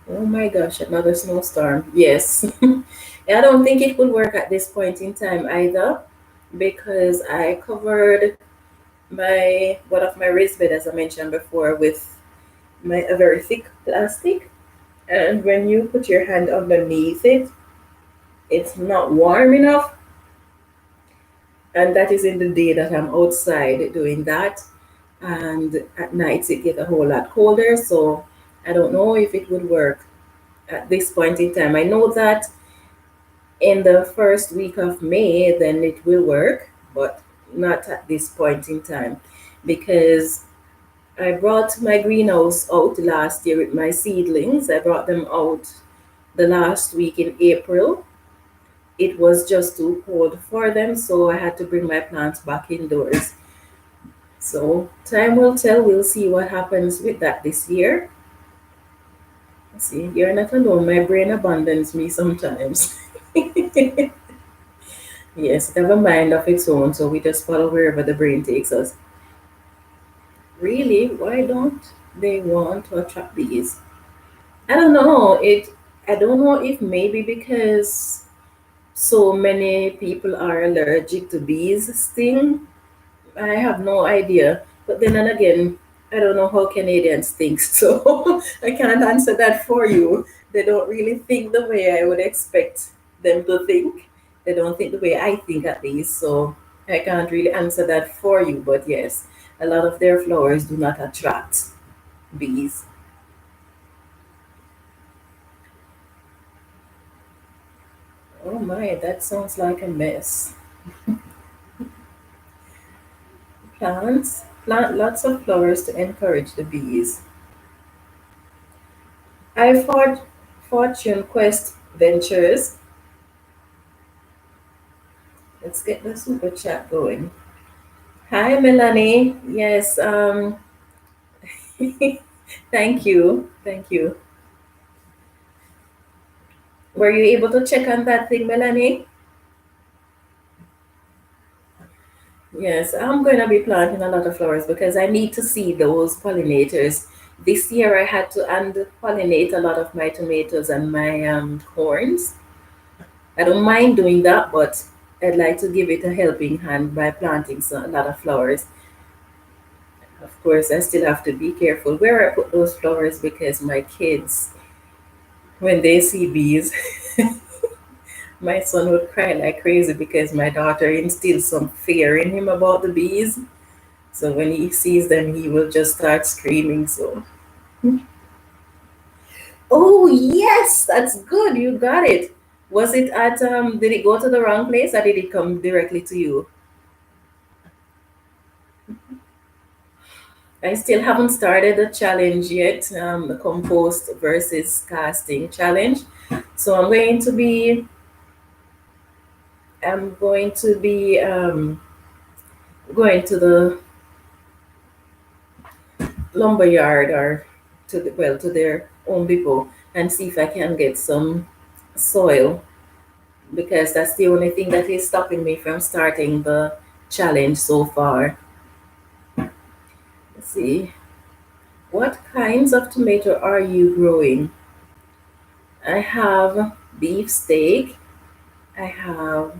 Oh my gosh, another snowstorm. Yes. I don't think it would work at this point in time either because I covered my one of my raised bed as I mentioned before with my a very thick plastic, and when you put your hand underneath it, it's not warm enough, and that is in the day that I'm outside doing that, and at night it get a whole lot colder. So I don't know if it would work at this point in time. I know that in the first week of May then it will work, but not at this point in time because I brought my greenhouse out last year with my seedlings. I brought them out the last week in April. It was just too cold for them, so I had to bring my plants back indoors. So time will tell. We'll see what happens with that this year. See, you're not alone. My brain abandons me sometimes. Yes, it have a mind of its own, so we just follow wherever the brain takes us. Really, why don't they want to attract bees? I don't know. I don't know if maybe because so many people are allergic to bees sting. I have no idea. But then and again, I don't know how Canadians think, so I can't answer that for you. They don't really think the way I would expect them to think. They don't think the way I think, at least. So I can't really answer that for you. But yes, a lot of their flowers do not attract bees. Oh my, that sounds like a mess. Plants, plant lots of flowers to encourage the bees. I thought Fortune Quest Ventures. Let's get the super chat going. Hi, Melanie. Yes, thank you. Thank you. Were you able to check on that thing, Melanie? Yes, I'm going to be planting a lot of flowers because I need to see those pollinators. This year I had to pollinate a lot of my tomatoes and my corns. I don't mind doing that, but I'd like to give it a helping hand by planting a lot of flowers. Of course, I still have to be careful where I put those flowers because my kids, when they see bees, my son would cry like crazy because my daughter instilled some fear in him about the bees. So when he sees them, he will just start screaming. So, oh yes, that's good. You got it. Was it at did it go to the wrong place or did it come directly to you? I still haven't started the challenge yet, the compost versus casting challenge. So I'm going to be going to the lumber yard or to their Home Depot and see if I can get some soil because that's the only thing that is stopping me from starting the challenge so far. Let's see. What kinds of tomato are you growing? I have beef steak. I have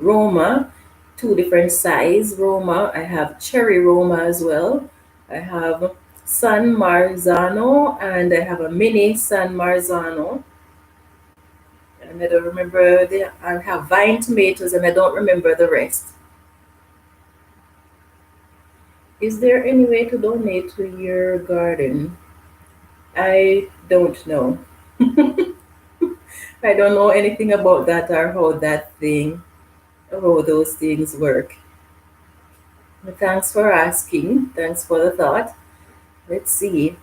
Roma, two different size Roma. I have cherry Roma as well. I have San Marzano and I have a mini San Marzano. And I don't remember I have vine tomatoes and I don't remember the rest. Is there any way to donate to your garden? I don't know. I don't know anything about that or how those things work. But thanks for asking. Thanks for the thought. Let's see.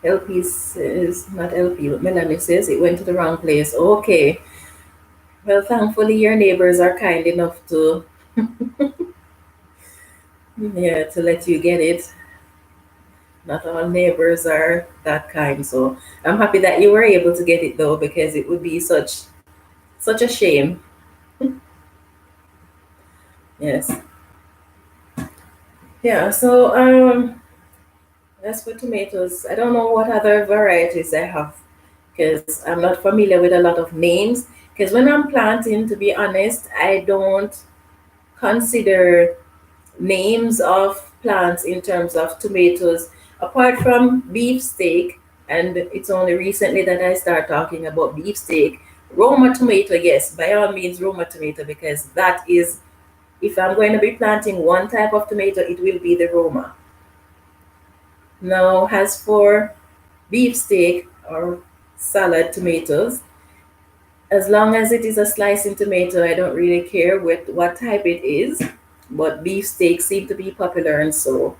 LP says, not LP, but Melanie says it went to the wrong place. Okay. Well, thankfully, your neighbors are kind enough to, yeah, to let you get it. Not all neighbors are that kind. So I'm happy that you were able to get it though, because it would be such a shame. Yes. Yeah. So as for tomatoes, I don't know what other varieties I have because I'm not familiar with a lot of names. Because when I'm planting, to be honest, I don't consider names of plants in terms of tomatoes, apart from beefsteak. And it's only recently that I start talking about beefsteak. Roma tomato, yes, by all means, Roma tomato, because that is, if I'm going to be planting one type of tomato, it will be the Roma. Now, as for beefsteak or salad tomatoes, as long as it is a slicing tomato, I don't really care what type it is. But beefsteak seemed to be popular, and so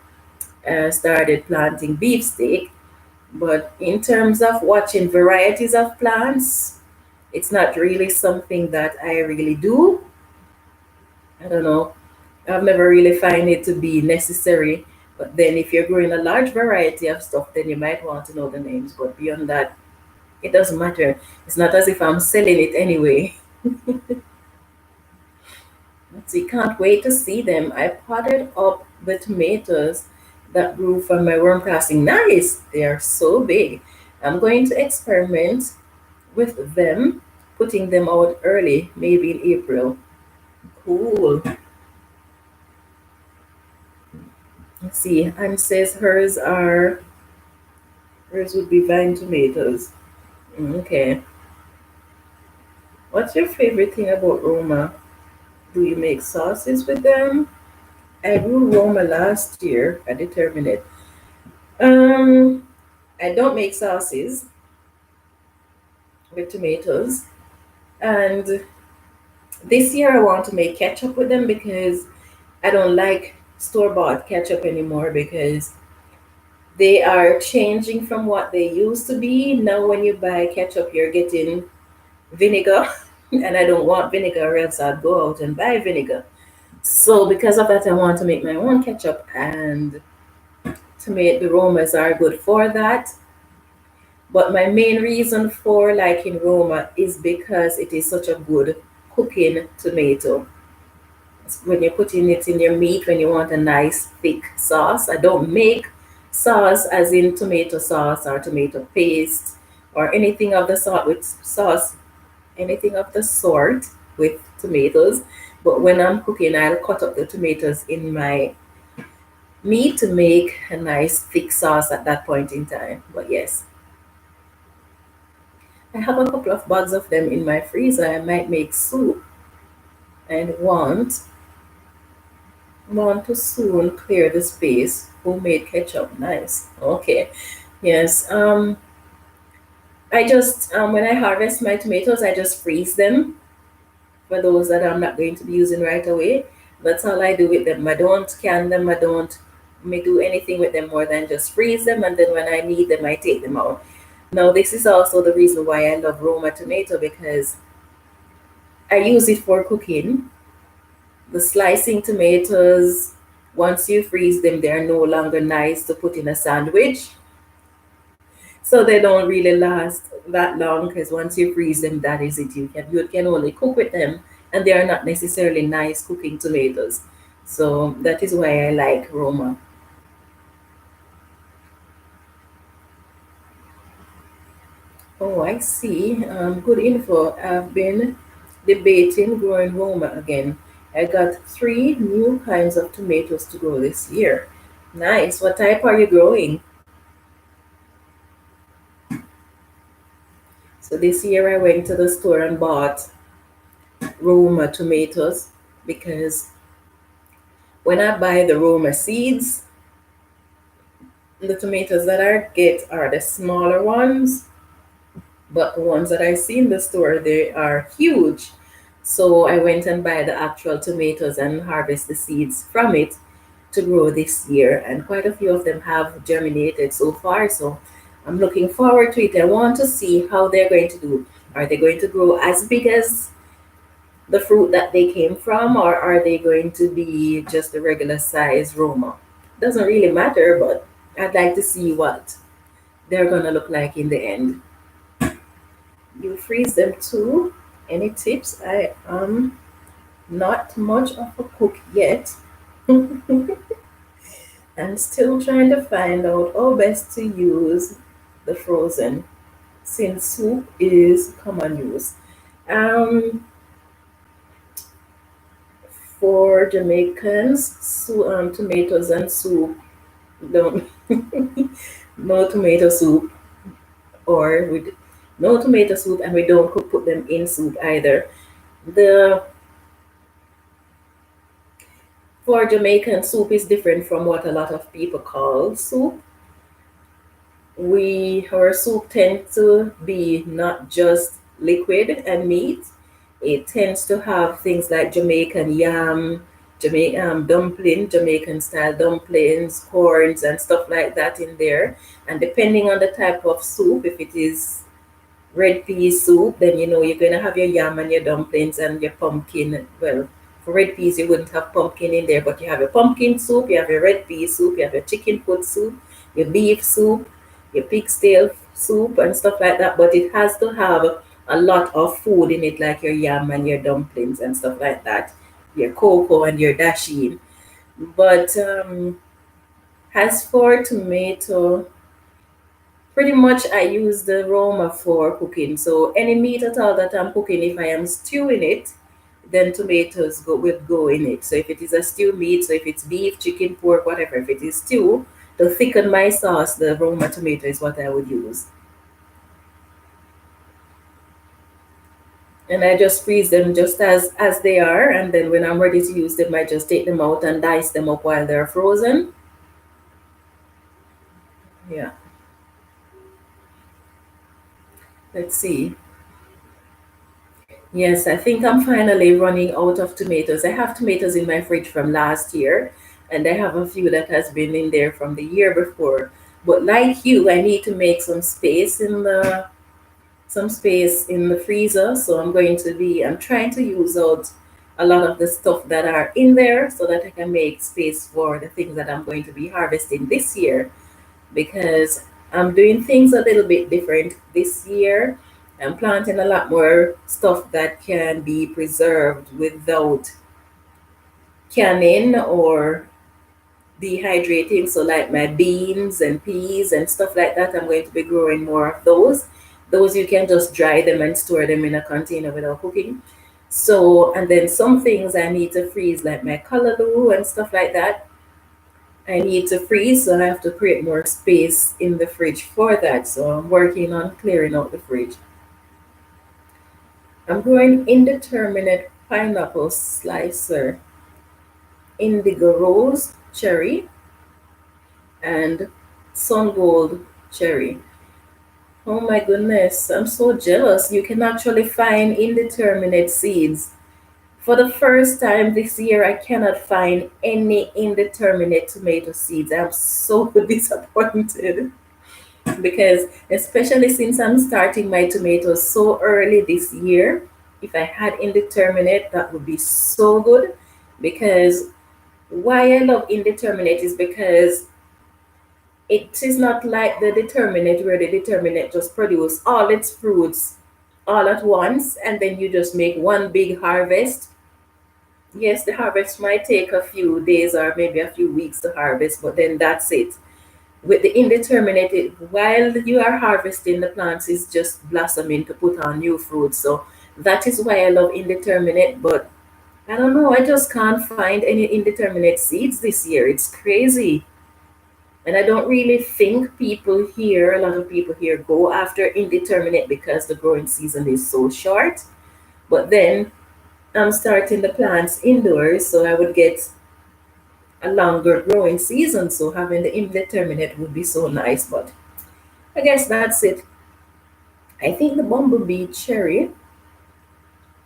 I started planting beefsteak. But in terms of watching varieties of plants, it's not really something that I really do. I don't know. I've never really find it to be necessary. But then if you're growing a large variety of stuff, then you might want to know the names. But beyond that, it doesn't matter. It's not as if I'm selling it anyway. Let's see, can't wait to see them. I potted up the tomatoes that grew from my worm casting. Nice! They are so big. I'm going to experiment with them, putting them out early, maybe in April. Cool. Let's see, Anne says hers would be vine tomatoes. Okay. What's your favorite thing about Roma? Do you make sauces with them? I grew Roma last year. I determined it. Um, I don't make sauces with tomatoes. And this year I want to make ketchup with them because I don't like store-bought ketchup anymore because they are changing from what they used to be. Now when you buy ketchup, you're getting vinegar. And I don't want vinegar, or else I'd go out and buy vinegar. So because of that, I want to make my own ketchup, and tomato aromas are good for that. But my main reason for liking Roma is because it is such a good cooking tomato. When you're putting it in your meat, when you want a nice thick sauce, I don't make sauce as in tomato sauce or tomato paste or anything of the sort with sauce, anything of the sort with tomatoes. But when I'm cooking, I'll cut up the tomatoes in my meat to make a nice thick sauce at that point in time. But yes, I have a couple of bags of them in my freezer. I might make soup and want to soon clear the space. Homemade ketchup, nice. Okay, yes. I just when I harvest my tomatoes, I just freeze them for those that I'm not going to be using right away. That's all I do with them. I don't can them. I don't may do anything with them more than just freeze them, and then when I need them, I take them out. Now, this is also the reason why I love Roma tomato because I use it for cooking. The slicing tomatoes, once you freeze them, they are no longer nice to put in a sandwich. So they don't really last that long because once you freeze them, that is it. You can only cook with them, and they are not necessarily nice cooking tomatoes. So that is why I like Roma. Oh, I see. Good info. I've been debating growing Roma again. I got three new kinds of tomatoes to grow this year. Nice. What type are you growing? So this year I went to the store and bought Roma tomatoes because when I buy the Roma seeds, the tomatoes that I get are the smaller ones, but the ones that I see in the store, they are huge. So I went and buy the actual tomatoes and harvest the seeds from it to grow this year. And quite a few of them have germinated so far. So I'm looking forward to it. I want to see how they're going to do. Are they going to grow as big as the fruit that they came from, or are they going to be just a regular size Roma? Doesn't really matter, but I'd like to see what they're gonna look like in the end. You freeze them too. Any tips? I am not much of a cook yet. I'm still trying to find out how best to use the frozen since soup is common use. Um, for Jamaicans, tomatoes and soup don't no tomato soup or with no tomato soup, and we don't put them in soup either. The For Jamaican, soup is different from what a lot of people call soup. Our soup tends to be not just liquid and meat. It tends to have things like Jamaican yam, Jamaican dumpling, Jamaican style dumplings, corns, and stuff like that in there. And depending on the type of soup, if it is red pea soup, then you know you're gonna have your yam and your dumplings and your pumpkin. Well, for red peas you wouldn't have pumpkin in there, but you have your pumpkin soup, you have your red pea soup, you have your chicken foot soup, your beef soup, your pig's tail soup and stuff like that. But it has to have a lot of food in it, like your yam and your dumplings and stuff like that, your cocoa and your dasheen. But as for tomato, pretty much I use the Roma for cooking. So any meat at all that I'm cooking, if I am stewing it, then tomatoes would go in it. So if it is a stew meat, so if it's beef, chicken, pork, whatever, if it is stew, to thicken my sauce, the Roma tomato is what I would use. And I just freeze them just as they are, and then when I'm ready to use them, I just take them out and dice them up while they're frozen. Yeah, let's see. Yes, I think I'm finally running out of tomatoes. I have tomatoes in my fridge from last year, and I have a few that has been in there from the year before. But like you, I need to make some space in the freezer. So I'm trying to use out a lot of the stuff that are in there so that I can make space for the things that I'm going to be harvesting this year, because I'm doing things a little bit different this year. I'm planting a lot more stuff that can be preserved without canning or dehydrating. So, like my beans and peas and stuff like that, I'm going to be growing more of those. Those you can just dry them and store them in a container without cooking. So, and then some things I need to freeze, like my callaloo and stuff like that. I need to freeze, so I have to create more space in the fridge for that. So I'm working on clearing out the fridge. I'm growing indeterminate pineapple slicer, indigo rose cherry, and sun gold cherry. Oh my goodness, I'm so jealous. You can actually find indeterminate seeds. For the first time this year, I cannot find any indeterminate tomato seeds. I'm so disappointed because, especially since I'm starting my tomatoes so early this year, if I had indeterminate, that would be so good. Because why I love indeterminate is because it is not like the determinate, where the determinate just produce all its fruits all at once and then you just make one big harvest. Yes, the harvest might take a few days or maybe a few weeks to harvest, but then that's it. With the indeterminate, while you are harvesting, the plants is just blossoming to put on new fruit. So that is why I love indeterminate. But I don't know, I just can't find any indeterminate seeds this year. It's crazy. And I don't really think a lot of people here go after indeterminate because the growing season is so short. But then I'm starting the plants indoors, so I would get a longer growing season. So having the indeterminate would be so nice. But I guess that's it. I think the bumblebee cherry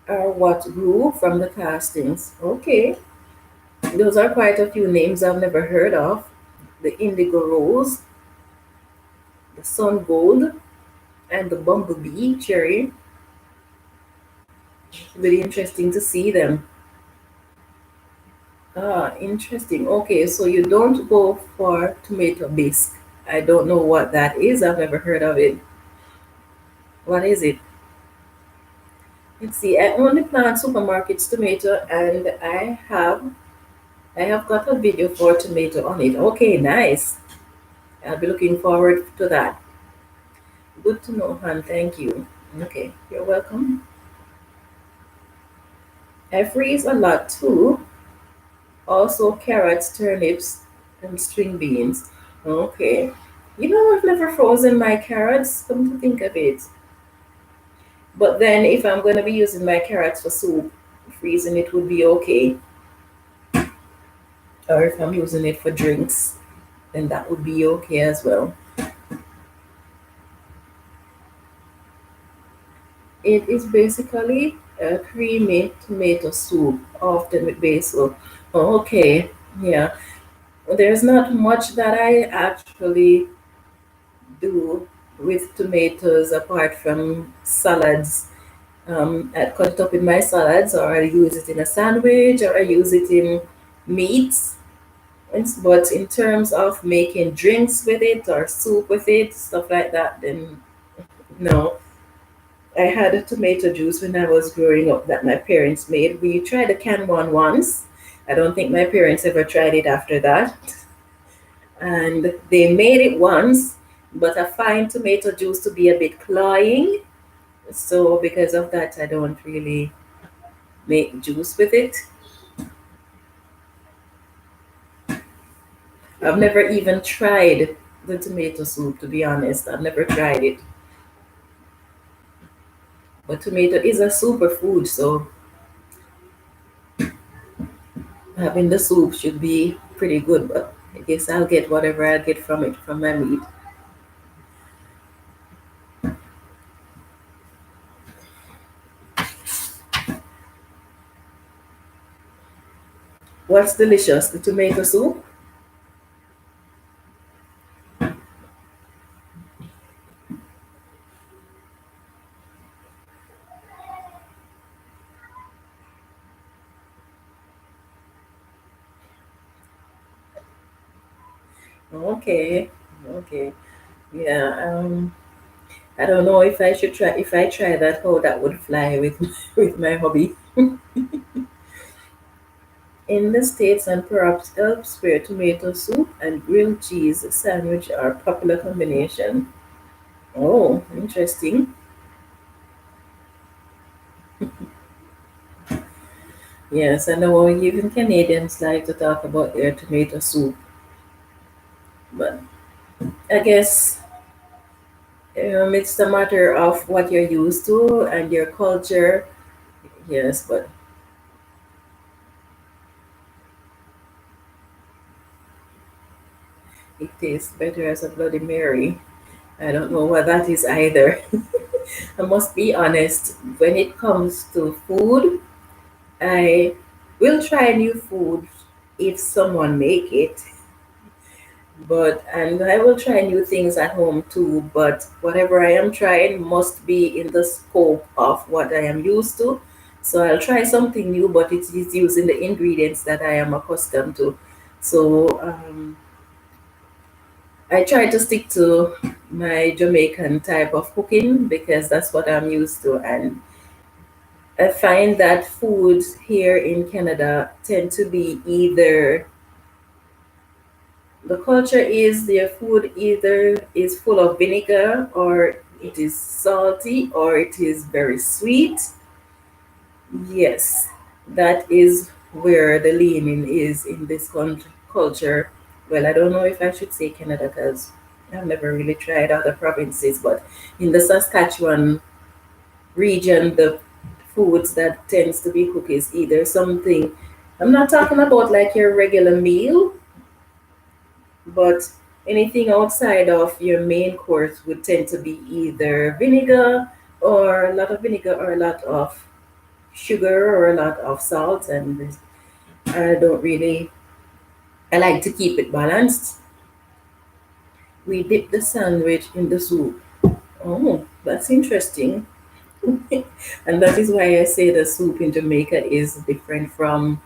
are what grew from the castings. Okay, those are quite a few names I've never heard of. The indigo rose, the sun gold, and the bumblebee cherry. Very interesting to see them. Ah, interesting. Okay, so you don't go for tomato bisque. I don't know what that is. I've never heard of it. What is it? Let's see. I only plant supermarkets tomato, and I have got a video for tomato on it. Okay, nice. I'll be looking forward to that. Good to know, Han. Thank you. Okay, you're welcome. I freeze a lot too. Also carrots, turnips, and string beans. Okay. I've never frozen my carrots, come to think of it. But then if I'm going to be using my carrots for soup, freezing it would be okay. Or if I'm using it for drinks, then that would be okay as well. It is basically a creamy tomato soup, often with basil. Okay, yeah. There's not much that I actually do with tomatoes apart from salads. I cut it up in my salads, or I use it in a sandwich, or I use it in meats. But in terms of making drinks with it or soup with it, stuff like that, then no. I had a tomato juice when I was growing up that my parents made. We tried the can one once. I don't think my parents ever tried it after that. And they made it once, but I find tomato juice to be a bit cloying. So because of that, I don't really make juice with it. I've never even tried the tomato soup, to be honest. I've never tried it. But tomato is a superfood, so having the soup should be pretty good. But I guess I'll get whatever I get from it from my meat. What's delicious? The tomato soup? Okay, okay, yeah. I don't know if I should try. If I try that, how that would fly with with my hobby. In the States and perhaps elsewhere, tomato soup and grilled cheese sandwich are popular combination. Oh, interesting. Yes, I know even Canadians like to talk about their tomato soup, but I guess it's a matter of what you're used to and your culture. Yes, but it tastes better as a Bloody Mary. I don't know what that is either. I must be honest, when it comes to food, I will try new food if someone make it, but and I will try new things at home too, but whatever I am trying must be in the scope of what I am used to. So I'll try something new, but it is using the ingredients that I am accustomed to. So I try to stick to my Jamaican type of cooking because that's what I'm used to. And I find that foods here in Canada tend to be either the culture is their food either is full of vinegar or it is salty or it is very sweet. Yes, that is where the leaning is in this culture. Well, I don't know if I should say Canada because I've never really tried other provinces, but in the Saskatchewan region, the foods that tends to be cooked is either something. I'm not talking about like your regular meal, but anything outside of your main course would tend to be either vinegar or a lot of vinegar or a lot of sugar or a lot of salt. And I don't really, I like to keep it balanced. We dip the sandwich in the soup. Oh, that's interesting. And that is why I say the soup in Jamaica is different from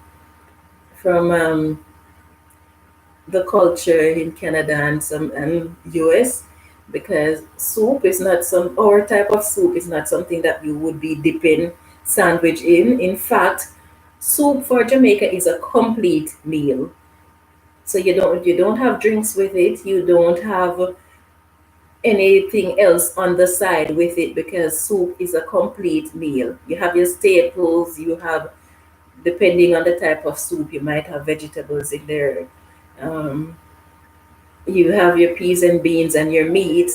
the culture in Canada and some and US, because soup is not some our type of soup is not something that you would be dipping sandwich in. In fact, soup for Jamaica is a complete meal. So you don't have drinks with it. You don't have anything else on the side with it because soup is a complete meal. You have your staples, you have depending on the type of soup, you might have vegetables in there. Um, you have your peas and beans and your meat.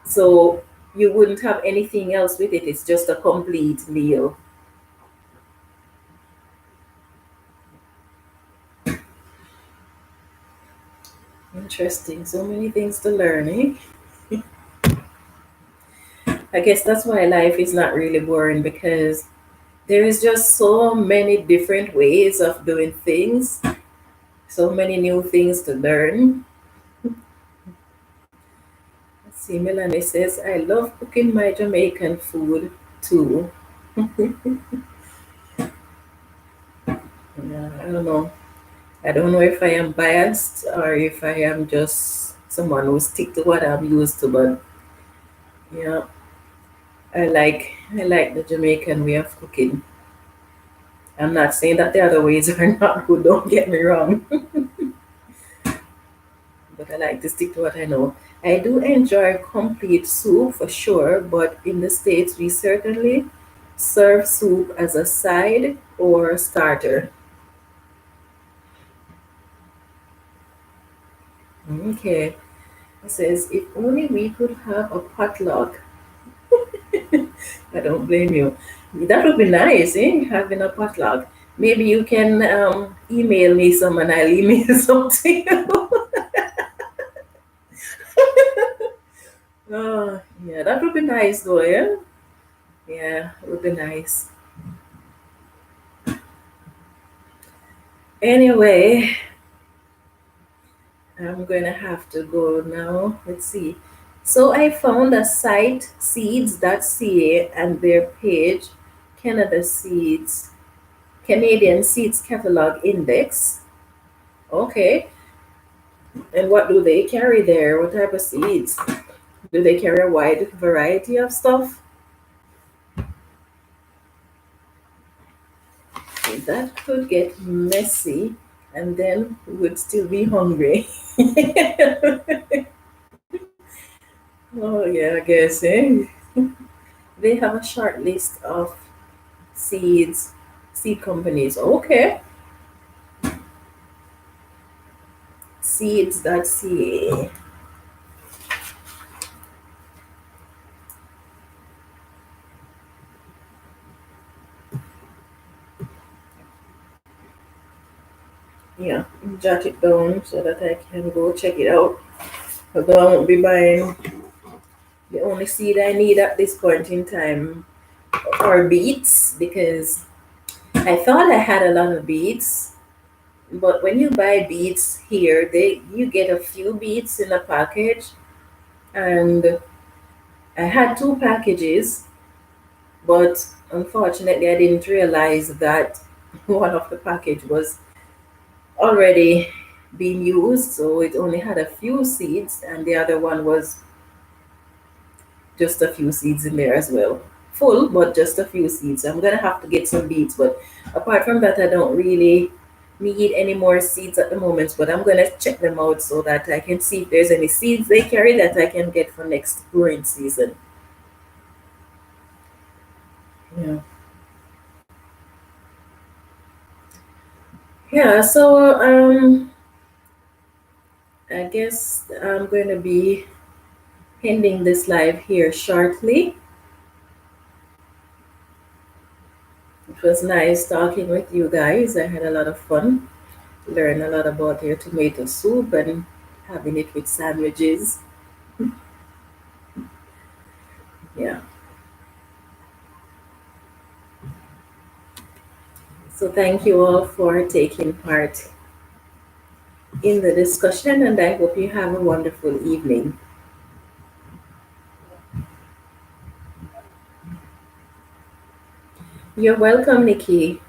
So you wouldn't have anything else with it. It's just a complete meal. Interesting. So many things to learn, eh? I guess that's why life is not really boring because there is just so many different ways of doing things, so many new things to learn. Let's see, Melanie says, I love cooking my Jamaican food too. Yeah, I don't know. I don't know if I am biased or if I am just someone who stick to what I'm used to, but yeah, I like I like the Jamaican way of cooking. I'm not saying that the other ways are not good, don't get me wrong, but I like to stick to what I know. I do enjoy complete soup for sure, but in the States, we certainly serve soup as a side or starter. Okay. It says, if only we could have a potluck. I don't blame you. That would be nice, eh? Having a potluck. Maybe you can email me some and I'll email some to you. Oh, yeah, that would be nice though, yeah? Yeah, it would be nice. Anyway, I'm going to have to go now. Let's see. So I found a site, seeds.ca, and their page, Canada Seeds, Canadian Seeds Catalog Index. Okay. And what do they carry there? What type of seeds? Do they carry a wide variety of stuff? That could get messy, and then we would still be hungry. Oh, yeah, I guess, eh? They have a short list of seeds, seed companies. Okay. Seeds.ca. Yeah, jot it down so that I can go check it out. Although I won't be buying, the only seed I need at this point in time are beets, because I thought I had a lot of beets, but when you buy beets here, they you get a few beets in a package, and I had two packages, but unfortunately I didn't realize that one of the package was already being used, so it only had a few seeds, and the other one was just a few seeds in there as well. Full, but just a few seeds. I'm gonna have to get some beets, but apart from that, I don't really need any more seeds at the moment. But I'm gonna check them out so that I can see if there's any seeds they carry that I can get for next growing season. Yeah. Yeah, so I guess I'm going to be ending this live here shortly. It was nice talking with you guys. I had a lot of fun. Learn a lot about your tomato soup and having it with sandwiches. Yeah. So thank you all for taking part in the discussion, and I hope you have a wonderful evening. You're welcome, Nikki.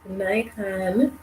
Good night, Han.